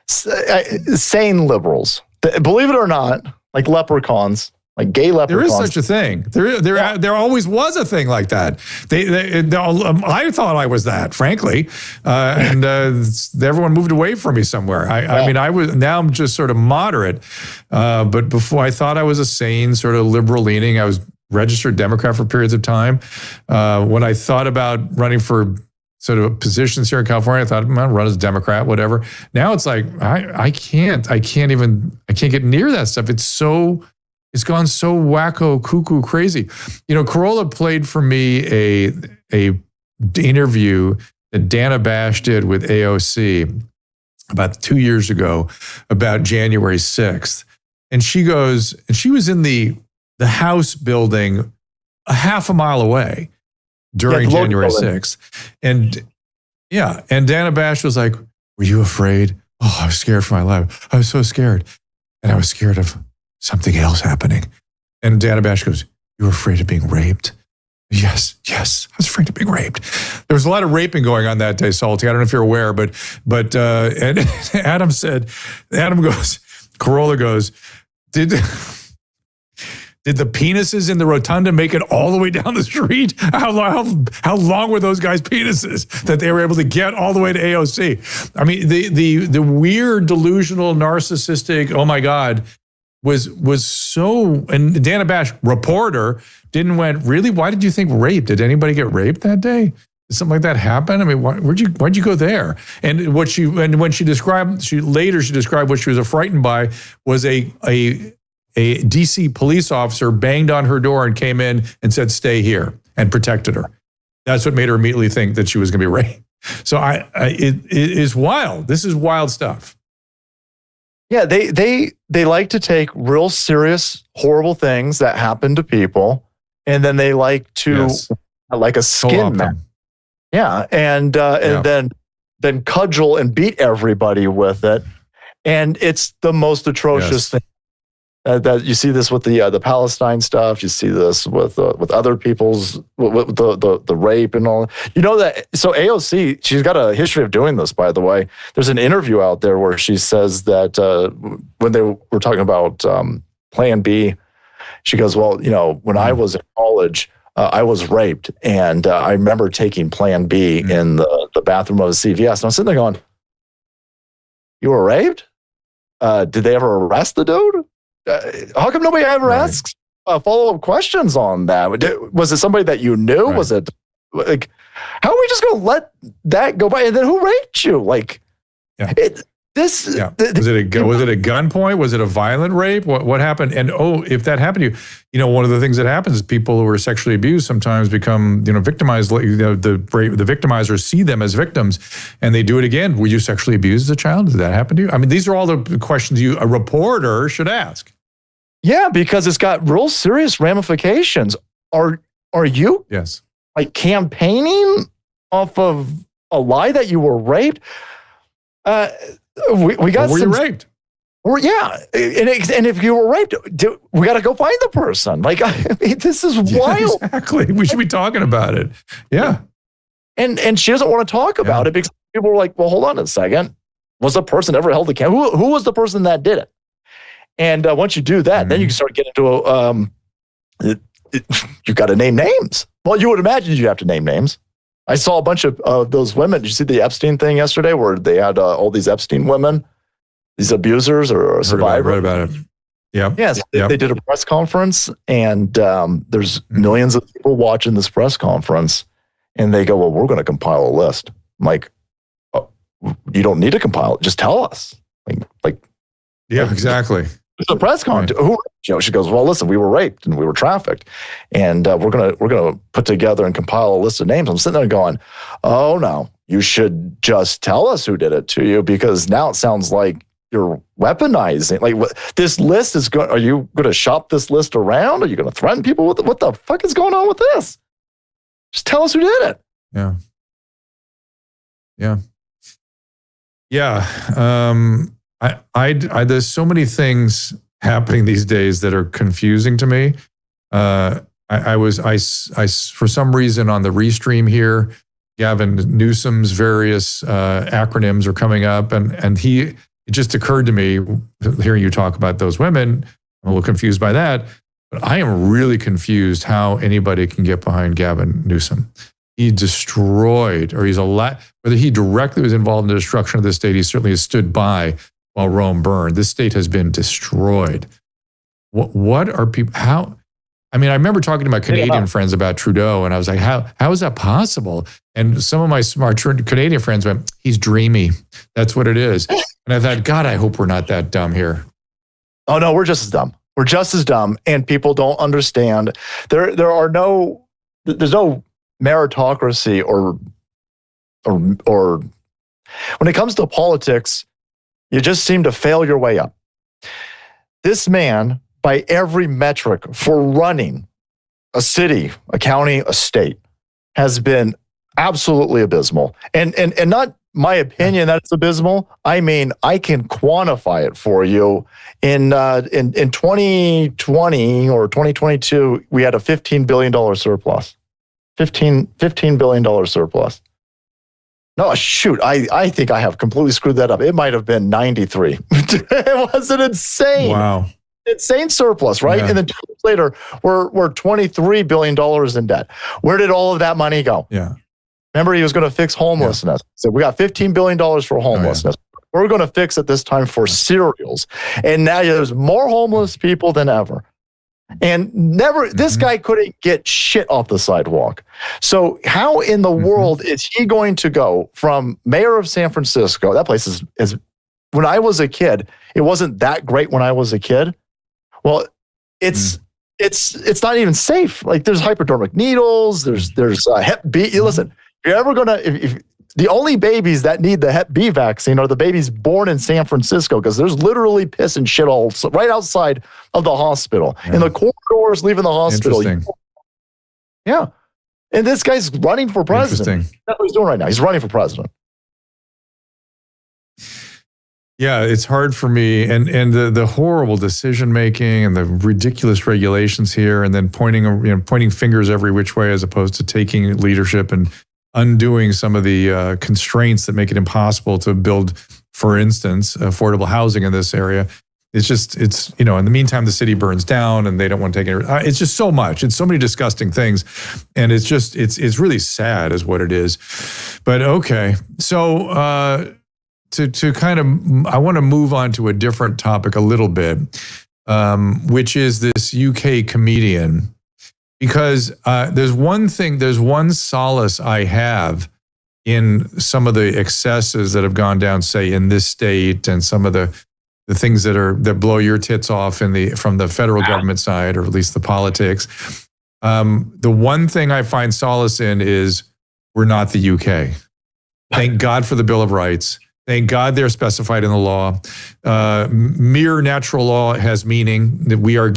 sane liberals. Believe it or not, like leprechauns, like gay leprechauns. There is such a thing. There always was a thing like that. I thought I was that, frankly, and everyone moved away from me somewhere. I mean, now I'm just sort of moderate, but before I thought I was a sane sort of liberal leaning. I was registered Democrat for periods of time. When I thought about running for sort of positions here in California, I thought, I'll run as a Democrat, whatever. Now it's like, I can't get near that stuff. It's gone so wacko, cuckoo, crazy. You know, Carolla played for me a interview that Dana Bash did with AOC about 2 years ago about January 6th. And she goes, and she was in the House building a half a mile away during January 6th. And Dana Bash was like, were you afraid? Oh, I was scared for my life. I was so scared. And I was scared of something else happening. And Dana Bash goes, you were afraid of being raped? Yes, I was afraid of being raped. There was a lot of raping going on that day, Salty. I don't know if you're aware, but and Adam goes, Carolla goes, did the penises in the rotunda make it all the way down the street? How long were those guys' penises that they were able to get all the way to AOC? I mean, the weird, delusional, narcissistic, oh my God, was so, and Dana Bash, reporter, went, really? Why did you think rape? Did anybody get raped that day? Did something like that happen? I mean, why'd you go there? And when she described what she was frightened by was a DC police officer banged on her door and came in and said, stay here, and protected her. That's what made her immediately think that she was going to be raped. So it is wild. This is wild stuff. Yeah, they like to take real serious, horrible things that happen to people, and then they like to like a skin match. Yeah, and then cudgel and beat everybody with it, and it's the most atrocious thing. That you see this with the Palestine stuff. You see this with other people's with the rape and all. You know that. So AOC, she's got a history of doing this. By the way, there's an interview out there where she says that when they were talking about Plan B, she goes, "Well, you know, when I was in college, I was raped, and I remember taking Plan B in the bathroom of a CVS." And I'm sitting there going, "You were raped? Did they ever arrest the dude? How come nobody ever asks follow-up questions on that? Was it somebody that you knew? Right. Was it like, how are we just going to let that go by? And then who raped you? Like, was it a gunpoint? Was it a violent rape? What happened? And if that happened to you, you know, one of the things that happens is people who are sexually abused sometimes become, you know, victimized. You know, the victimizers see them as victims, and they do it again. Were you sexually abused as a child? Did that happen to you? I mean, these are all the questions a reporter should ask. Yeah, because it's got real serious ramifications. Are you like campaigning off of a lie that you were raped? We got were you raped? Or yeah, and if you were raped, we got to go find the person. Like, I mean, this is wild. Exactly. We should be talking about it. Yeah. And she doesn't want to talk about it because people were like, well, hold on a second. Was the person ever held accountable? Who was the person that did it? And once you do that, then you can start getting into you got to name names. Well, you would imagine you have to name names. I saw a bunch of those women. Did you see the Epstein thing yesterday where they had all these Epstein women, these abusers or survivors? Read about it. Yeah. Yes. They did a press conference, and there's millions of people watching this press conference, and they go, well, we're going to compile a list. I'm like, oh, you don't need to compile it. Just tell us. Yeah, exactly. It's a press conference. Right. She goes, well, listen, we were raped and we were trafficked, and we're gonna put together and compile a list of names. I'm sitting there going, oh no, you should just tell us who did it to you, because now it sounds like you're weaponizing. Like, this list is going. Are you going to shop this list around? Are you going to threaten people with it? What the fuck is going on with this? Just tell us who did it. Yeah. Yeah. Yeah. I there's so many things happening these days that are confusing to me. I for some reason on the restream here, Gavin Newsom's various acronyms are coming up, and it just occurred to me hearing you talk about those women. I'm a little confused by that, but I am really confused how anybody can get behind Gavin Newsom. He destroyed, or whether he directly was involved in the destruction of this state, he certainly has stood by while Rome burned. This state has been destroyed. What are people, how? I mean, I remember talking to my Canadian friends about Trudeau, and I was like, how is that possible? And some of my smart Canadian friends went, he's dreamy. That's what it is. And I thought, God, I hope we're not that dumb here. Oh no, we're just as dumb. We're just as dumb, and people don't understand. There's no meritocracy or when it comes to politics, you just seem to fail your way up. This man, by every metric for running a city, a county, a state, has been absolutely abysmal. And not my opinion that it's abysmal. I mean, I can quantify it for you. In 2020 or 2022, we had a $15 billion surplus. $15 billion surplus. No, shoot, I think I have completely screwed that up. It might have been 93. It wasn't insane. Wow. Insane surplus, right? Yeah. And then 2 years later, we're $23 billion in debt. Where did all of that money go? Yeah. Remember, he was going to fix homelessness. Yeah. So we got $15 billion for homelessness. Oh, yeah. We're going to fix it this time for cereals. And now there's more homeless people than ever. And this guy couldn't get shit off the sidewalk. So how in the world is he going to go from mayor of San Francisco? That place is when I was a kid, it wasn't that great when I was a kid. Well, it's not even safe. Like, there's hypodermic needles, there's Hep B. Listen, if you're ever if the only babies that need the Hep B vaccine are the babies born in San Francisco, because there's literally piss and shit all right outside of the hospital. Yeah. In the corridors leaving the hospital. Yeah. And this guy's running for president. That's what he's doing right now. He's running for president. Yeah, it's hard for me. And the horrible decision making and the ridiculous regulations here, and then pointing fingers every which way as opposed to taking leadership and undoing some of the constraints that make it impossible to build, for instance, affordable housing in this area. It's in the meantime, the city burns down and they don't want to take it. It's just so much. It's so many disgusting things. And it's really sad is what it is. But okay. So to kind of, I want to move on to a different topic a little bit, which is this UK comedian. Because there's one solace I have in some of the excesses that have gone down, say, in this state, and some of the things that blow your tits off from the federal government side, or at least the politics. The one thing I find solace in is we're not the UK. Thank God for the Bill of Rights. Thank God they're specified in the law. Mere natural law has meaning, that we are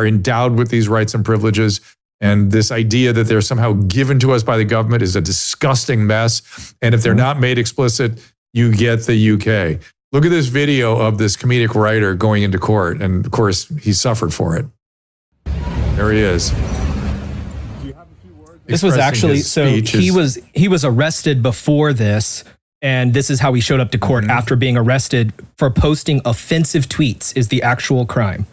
endowed with these rights and privileges. And this idea that they're somehow given to us by the government is a disgusting mess. And if they're not made explicit, you get the UK. Look at this video of this comedic writer going into court, and of course, he suffered for it. There he is. This was actually, so he was arrested before this, and this is how he showed up to court after being arrested for posting offensive tweets is the actual crime.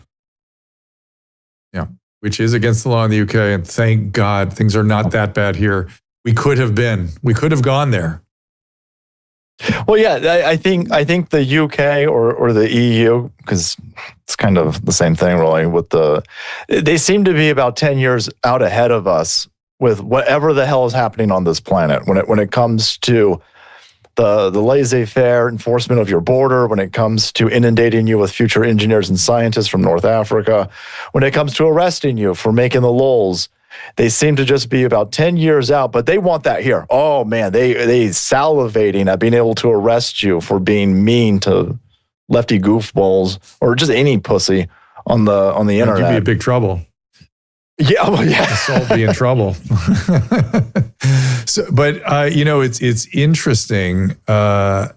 Yeah, which is against the law in the UK, and thank God things are not that bad here. We could have gone there. Well, yeah, I think the UK or the EU, because it's kind of the same thing, really. They seem to be about 10 years out ahead of us with whatever the hell is happening on this planet when it comes to the laissez-faire enforcement of your border, when it comes to inundating you with future engineers and scientists from North Africa, when it comes to arresting you for making the lulls. They seem to just be about 10 years out, but they want that here. Oh man, they salivating at being able to arrest you for being mean to lefty goofballs or just any pussy on the internet. You'd be in big trouble. Yeah, well, yeah. Assault be in trouble. So, but it's interesting. I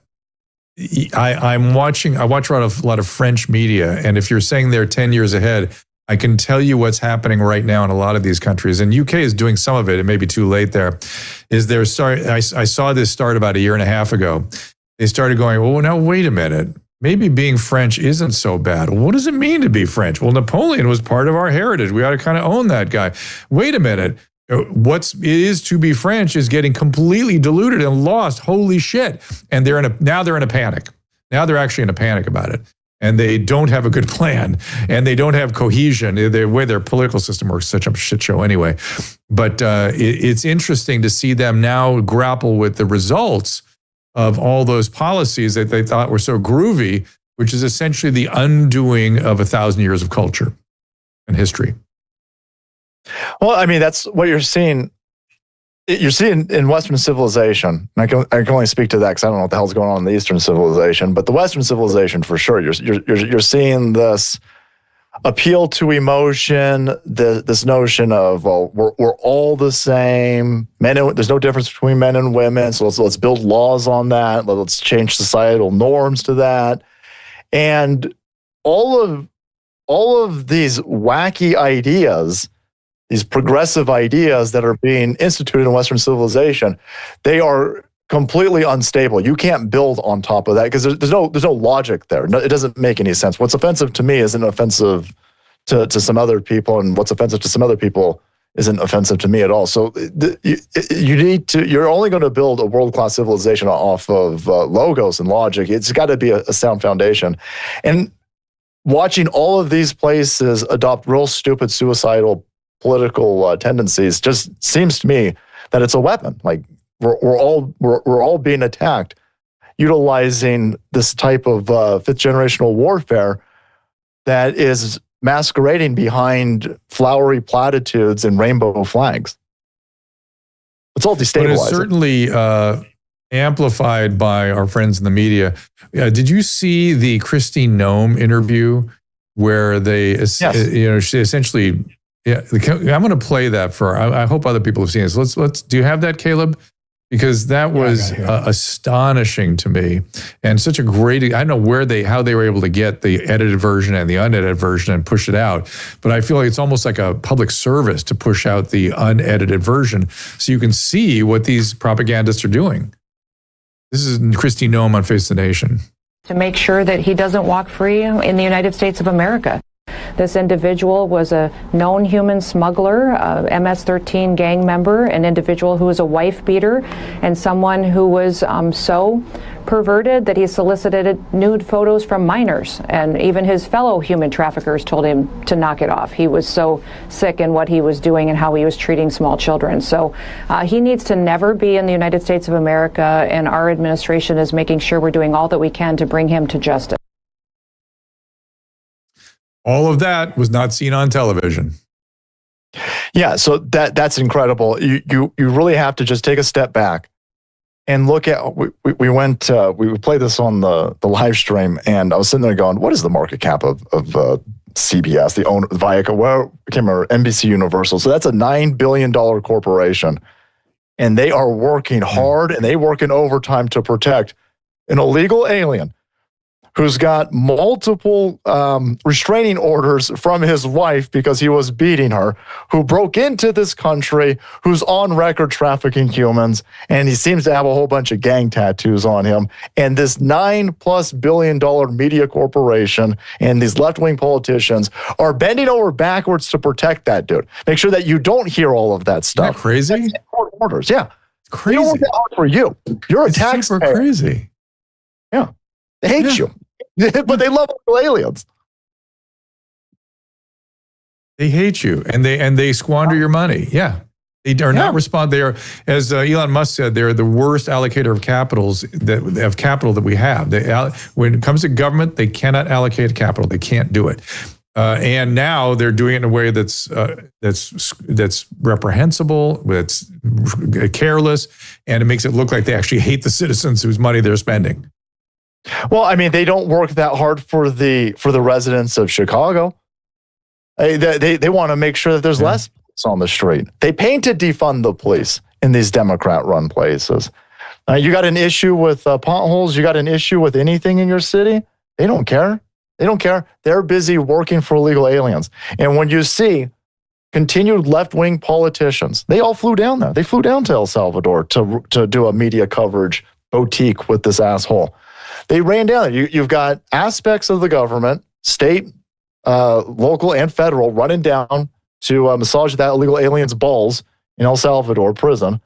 watch a lot of French media, and if you're saying they're 10 years ahead, I can tell you what's happening right now in a lot of these countries, and UK is doing some of it. It may be too late there. I saw this start about a year and a half ago. They started going, oh, now wait a minute. Maybe being French isn't so bad. What does it mean to be French? Well, Napoleon was part of our heritage. We ought to kind of own that guy. Wait a minute. What it is to be French is getting completely diluted and lost. Holy shit. And now they're in a panic. Now they're actually in a panic about it. And they don't have a good plan. And they don't have cohesion. The way their political system works is such a shit show anyway. But it's interesting to see them now grapple with the results of all those policies that they thought were so groovy, which is essentially the undoing of 1,000 years of culture and history. Well, I mean, that's what you're seeing. You're seeing in Western civilization. And I can only speak to that because I don't know what the hell's going on in the Eastern civilization, but the Western civilization for sure. You're seeing this appeal to emotion, this notion of, well, we're all the same. There's no difference between men and women, so let's build laws on that. Let's change societal norms to that. And all of these wacky ideas, these progressive ideas that are being instituted in Western civilization, they are completely unstable. You can't build on top of that because there's no logic there. No, it doesn't make any sense. What's offensive to me isn't offensive to some other people, and what's offensive to some other people isn't offensive to me at all. So you're only going to build a world-class civilization off of logos and logic. It's got to be a sound foundation. And watching all of these places adopt real stupid suicidal political tendencies just seems to me that it's a weapon. Like we're all being attacked, utilizing this type of fifth generational warfare that is masquerading behind flowery platitudes and rainbow flags. It's all destabilizing. But it's certainly amplified by our friends in the media. Did you see the Kristi Noem interview where they, she essentially, I'm going to play that for. I hope other people have seen this. Let's. Do you have that, Caleb? Because that was astonishing to me, and such a great. I don't know how they were able to get the edited version and the unedited version and push it out, but I feel like it's almost like a public service to push out the unedited version so you can see what these propagandists are doing. This is Kristi Noem on Face the Nation. To make sure that he doesn't walk free in the United States of America. This individual was a known human smuggler, a MS-13 gang member, an individual who was a wife beater, and someone who was so perverted that he solicited nude photos from minors. And even his fellow human traffickers told him to knock it off. He was so sick in what he was doing and how he was treating small children. So he needs to never be in the United States of America, and our administration is making sure we're doing all that we can to bring him to justice. All of that was not seen on television. Yeah, so that's incredible. You really have to just take a step back and look at. We played this on the live stream, and I was sitting there going, "What is the market cap of CBS, the owner, Viacom? Well, I can't remember, NBC Universal. So that's a $9 billion corporation, and they are working hard and they work in overtime to protect an illegal alien who's got multiple restraining orders from his wife because he was beating her, who broke into this country, who's on record trafficking humans, and he seems to have a whole bunch of gang tattoos on him. And this $9+ billion media corporation and these left-wing politicians are bending over backwards to protect that dude. Make sure that you don't hear all of that stuff. Isn't that crazy? That's court orders, yeah. It's crazy. They don't want that hard for you. You're a taxpayer. Super crazy. Yeah. They hate you. But they love aliens. They hate you, and they squander your money. Yeah, they are not respond. They are, as Elon Musk said, they're the worst allocator of capital that we have. When it comes to government, they cannot allocate capital. They can't do it. And now they're doing it in a way that's reprehensible, that's careless, and it makes it look like they actually hate the citizens whose money they're spending. Well, I mean, they don't work that hard for the residents of Chicago. They want to make sure that there's less police on the street. They pay to defund the police in these Democrat-run places. You got an issue with potholes? You got an issue with anything in your city? They don't care. They don't care. They're busy working for illegal aliens. And when you see continued left-wing politicians, they all flew down there. They flew down to El Salvador to do a media coverage boutique with this asshole. They ran down there. You've got aspects of the government, state, local, and federal, running down to massage that illegal alien's balls in El Salvador prison.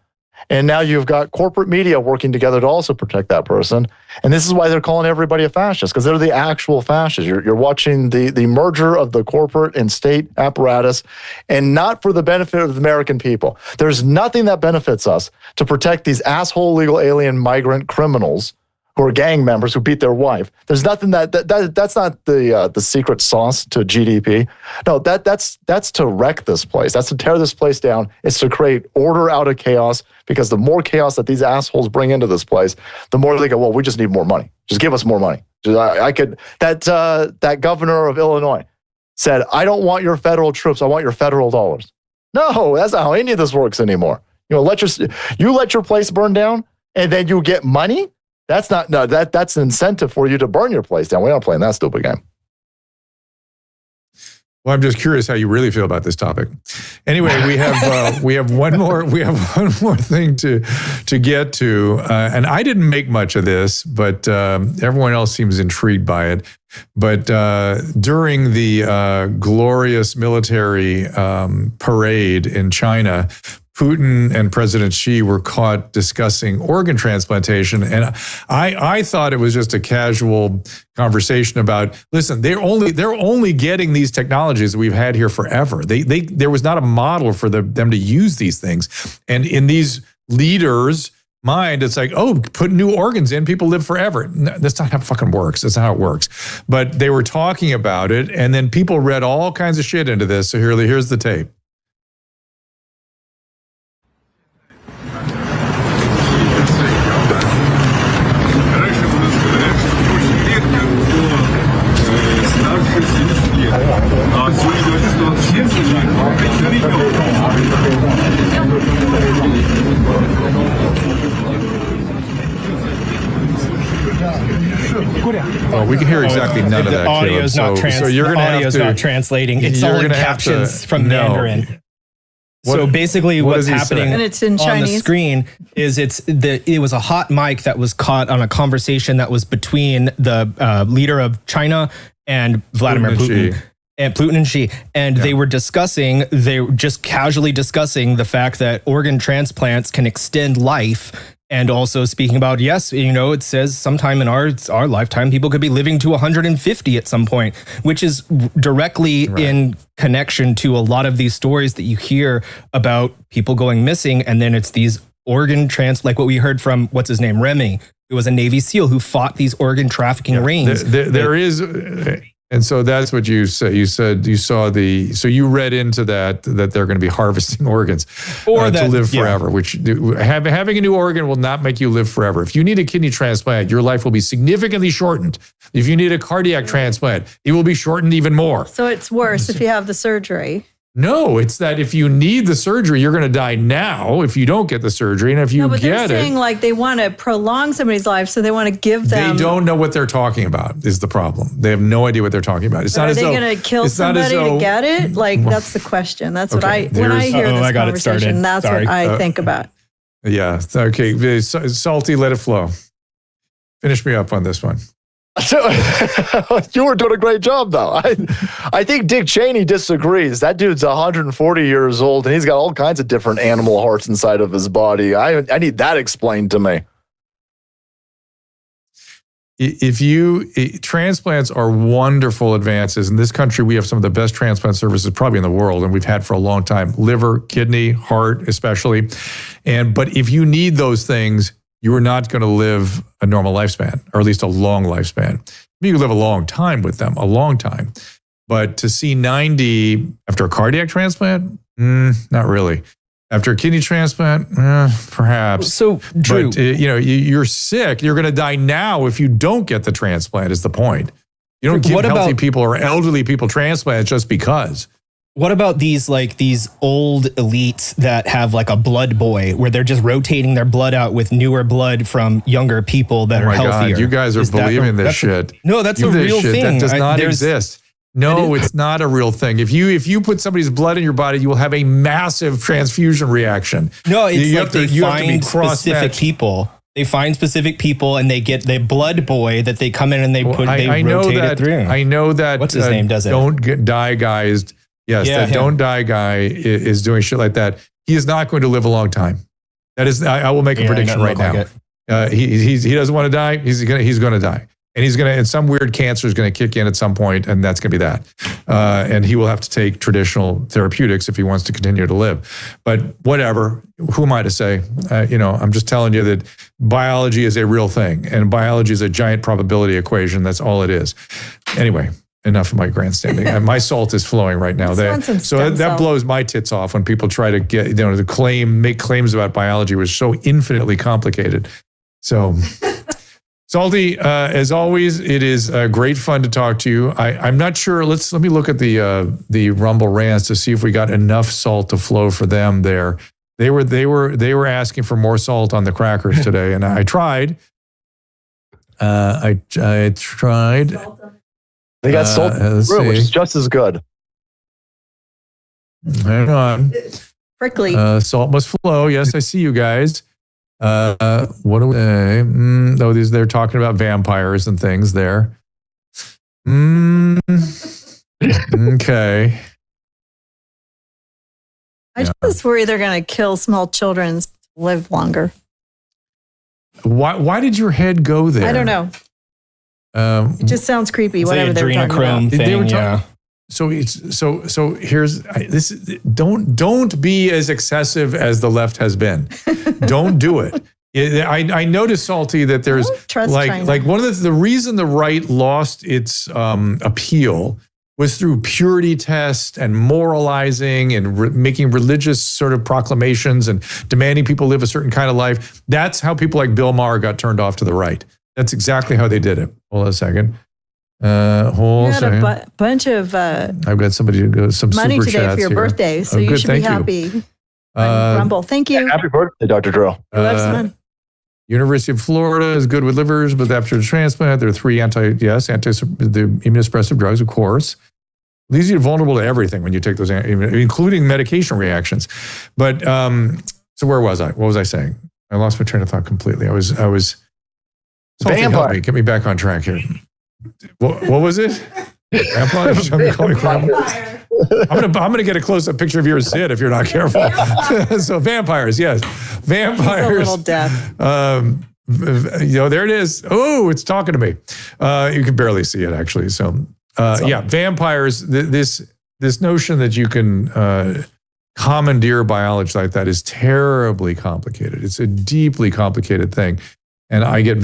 And now you've got corporate media working together to also protect that person. And this is why they're calling everybody a fascist, because they're the actual fascists. You're watching the merger of the corporate and state apparatus, and not for the benefit of the American people. There's nothing that benefits us to protect these asshole illegal alien migrant criminals who are gang members who beat their wife. There's nothing that's not the secret sauce to GDP. No, that's to wreck this place. That's to tear this place down. It's to create order out of chaos, because the more chaos that these assholes bring into this place, the more they go, well, we just need more money. Just give us more money. That governor of Illinois said, I don't want your federal troops. I want your federal dollars. No, that's not how any of this works anymore. You let your place burn down and then you get money. That's an incentive for you to burn your place down. We're not playing that stupid game. Well, I'm just curious how you really feel about this topic. Anyway, we have one more thing to get to, and I didn't make much of this, but everyone else seems intrigued by it. But during the glorious military parade in China, Putin and President Xi were caught discussing organ transplantation. And I thought it was just a casual conversation about, listen, they're only getting these technologies that we've had here forever. There was not a model for them to use these things. And in these leaders' mind, it's like, oh, put new organs in, people live forever. No, that's not how it fucking works. That's not how it works. But they were talking about it, and then people read all kinds of shit into this. So here's the tape. Well, we can hear exactly none of that. The audio is not translating. It's all in captions from Mandarin. So basically what's happening and it's in Chinese. On the screen is it was a hot mic that was caught on a conversation that was between the leader of China and Vladimir Putin. And Putin and Xi, and they were just casually discussing the fact that organ transplants can extend life, and also speaking about, yes, it says sometime in our lifetime, people could be living to 150 at some point, which is directly in connection to a lot of these stories that you hear about people going missing, and then it's these organ like what we heard from, what's his name, Remy. It was a Navy SEAL who fought these organ trafficking rings. There is... And so that's what you said. You said you saw so you read into that they're going to be harvesting organs to live forever, which having a new organ will not make you live forever. If you need a kidney transplant, your life will be significantly shortened. If you need a cardiac transplant, it will be shortened even more. So it's worse if you have the surgery. No, it's that if you need the surgery, you're going to die now if you don't get the surgery. And if you but they're get saying it, like they want to prolong somebody's life, so they want to give them. they don't know what they're talking about is the problem. They have no idea what they're talking about. It's not Are as they though going to kill it's not as somebody though- to get it? Like that's the question. That's what Okay, when I hear I this got it started. conversation, that's Sorry. what I think about. Yeah. Okay. Salty, let it flow. Finish me up on this one. So, you were doing a great job, though. I think Dick Cheney disagrees. That dude's 140 years old, and he's got all kinds of different animal hearts inside of his body. I need that explained to me. Transplants are wonderful advances. In this country, we have some of the best transplant services probably in the world, and we've had for a long time. Liver, kidney, heart, especially. But if you need those things, you are not going to live a normal lifespan, or at least a long lifespan. You can live a long time with them, a long time. But to see 90 after a cardiac transplant, not really. After a kidney transplant, perhaps. So, Drew, but you're sick. You're going to die now if you don't get the transplant. Is the point? You don't give healthy people or elderly people transplants just because. What about these old elites that have like a blood boy where they're just rotating their blood out with newer blood from younger people that are healthier? God, you guys are believing this shit. No, that's a real thing. That does not exist. No, it's not a real thing. If you put somebody's blood in your body, you will have a massive transfusion reaction. No, it's you like they find specific people. They find specific people and they get the blood boy that they come in and they rotate it through. I know that. What's his name does it? Don't die guys. Yes, that don't die guy is doing shit like that. He is not going to live a long time. That is, I will make a prediction right now. He doesn't want to die. He's going to die. And some weird cancer is going to kick in at some point, and that's going to be that. And he will have to take traditional therapeutics if he wants to continue to live. But whatever, who am I to say? I'm just telling you that biology is a real thing, and biology is a giant probability equation. That's all it is. Anyway, enough of my grandstanding. My salt is flowing right now. That blows my tits off when people try to get, make claims about biology, which is so infinitely complicated. So. Salty, as always, it is great fun to talk to you. I'm not sure. Let me look at the Rumble rants to see if we got enough salt to flow for them there. They were asking for more salt on the crackers today, and I tried. I tried. They got salt through, which is just as good. Hang on. Prickly. Salt must flow. Yes, I see you guys. What do we say? They're talking about vampires and things there. Okay. I just worry they're going to kill small children to live longer. Why did your head go there? I don't know. It just sounds creepy. It's whatever they were talking about. Thing, So here's this. Don't be as excessive as the left has been. Don't do it. I noticed, Salty, that there's like one of the reason the right lost its appeal was through purity tests and moralizing and making religious sort of proclamations and demanding people live a certain kind of life. That's how people like Bill Maher got turned off to the right. That's exactly how they did it. Hold on a second. You had a bunch of I've got somebody who goes some money super today chats for your here. birthday, so you should be happy. Rumble, thank you. Happy birthday, Dr. Drew. University of Florida is good with livers, but after the transplant, there are 3 the immunosuppressive drugs, of course. Leaves you vulnerable to everything when you take those, including medication reactions. But so where was I? What was I saying? I lost my train of thought completely. I was. Vampire. Get me back on track here. What was it? Vampire? I'm gonna get a close-up picture of your Sid if you're not careful. So vampires, yes, vampires. He's a little deaf. There it is. Oh, it's talking to me. You can barely see it actually. So vampires. This notion that you can commandeer biology like that is terribly complicated. It's a deeply complicated thing. And I get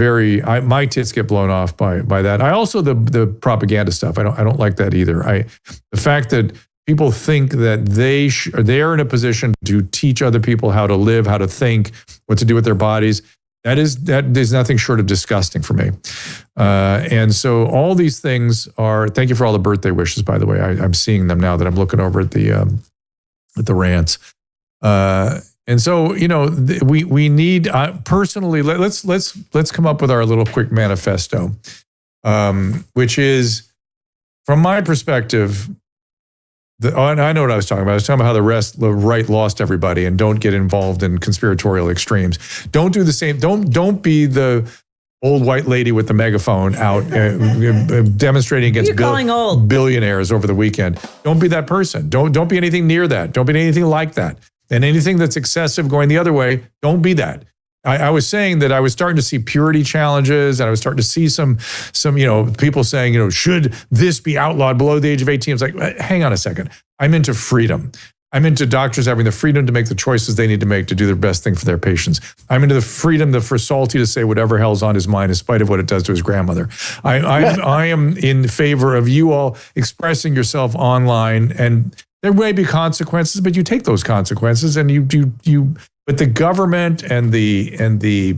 my tits get blown off by that. I also the propaganda stuff. I don't like that either. The fact that people think that they're in a position to teach other people how to live, how to think, what to do with their bodies. That is nothing short of disgusting for me. And so all these things are. Thank you for all the birthday wishes, by the way. I'm seeing them now that I'm looking over at the with the rants. And so, we need personally. Let's come up with our little quick manifesto, which is, from my perspective. I know what I was talking about. I was talking about how the right lost everybody, and don't get involved in conspiratorial extremes. Don't do the same. Don't be the old white lady with the megaphone out demonstrating against billionaires over the weekend. Don't be that person. Don't be anything near that. Don't be anything like that. And anything that's excessive going the other way, don't be that. I was saying that I was starting to see purity challenges, and I was starting to see some people saying, should this be outlawed below the age of 18? It's like, hang on a second. I'm into freedom. I'm into doctors having the freedom to make the choices they need to make to do their best thing for their patients. I'm into the freedom for Salty to say whatever hell's on his mind in spite of what it does to his grandmother. I am in favor of you all expressing yourself online, and there may be consequences, but you take those consequences, and you. But the government and the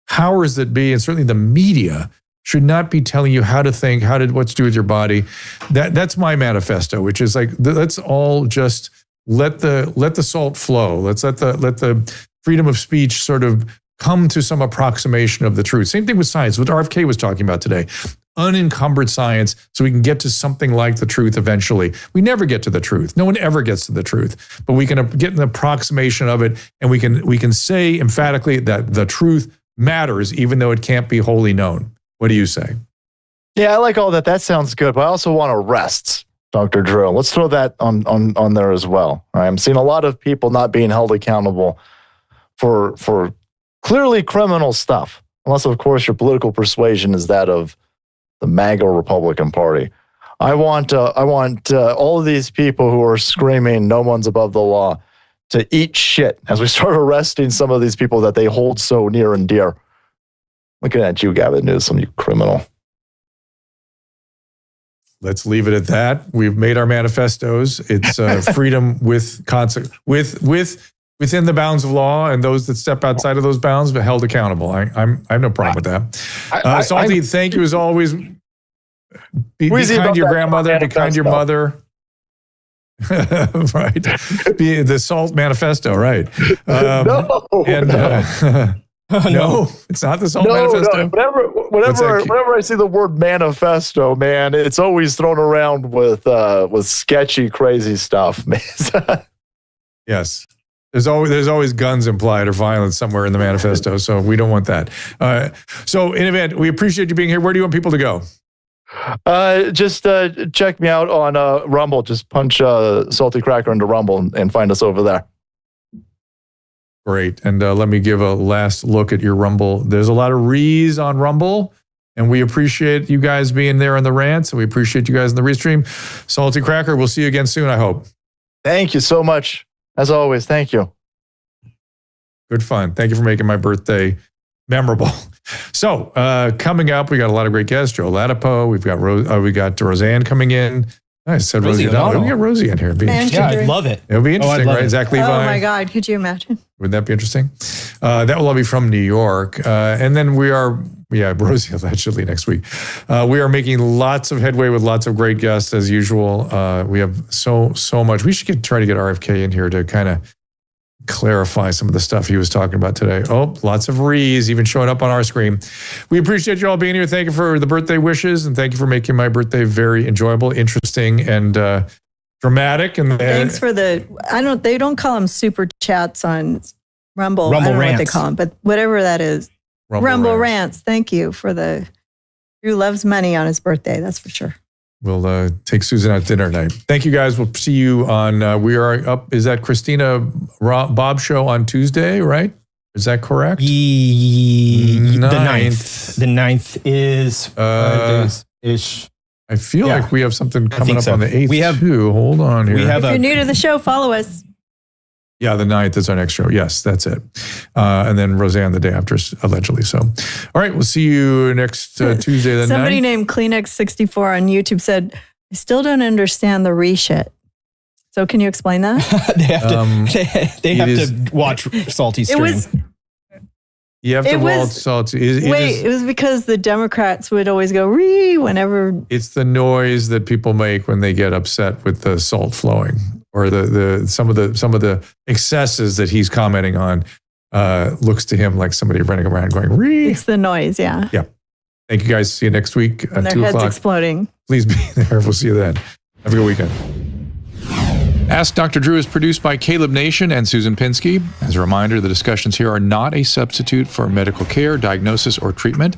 powers that be, and certainly the media, should not be telling you how to think, what to do with your body. That's my manifesto, which is like, let's all just let the salt flow. Let's let the freedom of speech sort of come to some approximation of the truth. Same thing with science, what RFK was talking about today. Unencumbered science, so we can get to something like the truth eventually. We never get to the truth. No one ever gets to the truth, but we can get an approximation of it, and we can say emphatically that the truth matters, even though it can't be wholly known. What do you say? Yeah, I like all that. That sounds good, but I also want arrests, Dr. Drew. Let's throw that on there as well. I'm seeing a lot of people not being held accountable for clearly criminal stuff, unless, of course, your political persuasion is that of the MAGA Republican Party. I want all of these people who are screaming "no one's above the law" to eat shit as we start arresting some of these people that they hold so near and dear. Looking at you, Gavin Newsom, you criminal. Let's leave it at that. We've made our manifestos. It's freedom with within the bounds of law, and those that step outside of those bounds but held accountable. I have no problem with that. Salty, thank you as always. Be kind to your grandmother. Be kind to your mother. Right. Be the SALT manifesto. Right. No, it's not the SALT manifesto. No. Whenever I see the word manifesto, man, it's always thrown around with sketchy, crazy stuff. Yes. There's always guns implied or violence somewhere in the manifesto, so we don't want that. So in event, we appreciate you being here. Where do you want people to go? Just check me out on Rumble. Just punch Salty Cracker into Rumble and find us over there. Great. And let me give a last look at your Rumble. There's a lot of rees on Rumble, and we appreciate you guys being there on the rants, and we appreciate you guys in the restream. Salty Cracker, we'll see you again soon, I hope. Thank you so much. As always, thank you. Good fun. Thank you for making my birthday memorable. So coming up, we got a lot of great guests. Joe Latipo. We've got we got Roseanne coming in. I said Rosie O'Donnell. We got Rosie in here. It'd be interesting. Yeah, I'd love it. It'll be interesting, right? Zach Levi. Oh my God, could you imagine? Would that be interesting? That will all be from New York. And then we are, Rosie allegedly next week. We are making lots of headway with lots of great guests as usual. We have so much. We should try to get RFK in here to kind of clarify some of the stuff he was talking about today. Oh, lots of rees even showing up on our screen. We appreciate you all being here. Thank you for the birthday wishes, and thank you for making my birthday very enjoyable, interesting, and dramatic. And thanks for they don't call them super chats on Rumble. I don't know what they call them, but whatever that is. Rumble rants. Thank you for Drew loves money on his birthday. That's for sure. We'll take Susan out to dinner tonight. Thank you, guys. We'll see you on, we are up, is that Christina Bob show on Tuesday, right? Is that correct? The 9th. The 9th is ish. I feel like we have something coming up on the 8th. We have too. Hold on here. If you're new to the show, follow us. Yeah, the 9th is our next show. Yes, that's it. And then Roseanne the day after, allegedly. So, all right, we'll see you next Tuesday the 9th. Somebody named Kleenex64 on YouTube said, I still don't understand the reshit. So can you explain that? they have to watch Salty stream. You have to watch Salty. It was because the Democrats would always go whenever. It's the noise that people make when they get upset with the salt flowing. or some of the excesses that he's commenting on looks to him like somebody running around going, "Ree." It's the noise, yeah. Yeah. Thank you guys. See you next week at And their 2 heads o'clock. exploding. Please be there. We'll see you then. Have a good weekend. Ask Dr. Drew is produced by Caleb Nation and Susan Pinsky. As a reminder, the discussions here are not a substitute for medical care, diagnosis, or treatment.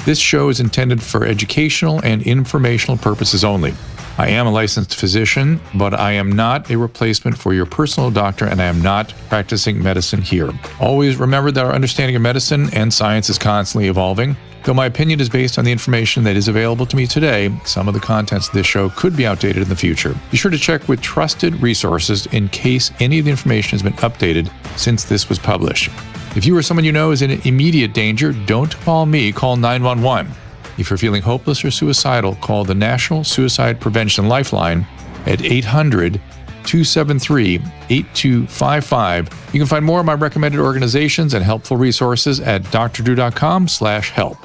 This show is intended for educational and informational purposes only. I am a licensed physician, but I am not a replacement for your personal doctor, and I am not practicing medicine here. Always remember that our understanding of medicine and science is constantly evolving. Though my opinion is based on the information that is available to me today, some of the contents of this show could be outdated in the future. Be sure to check with trusted resources in case any of the information has been updated since this was published. If you or someone you know is in immediate danger, don't call me, call 911. If you're feeling hopeless or suicidal, call the National Suicide Prevention Lifeline at 800-273-8255. You can find more of my recommended organizations and helpful resources at drdrew.com/help.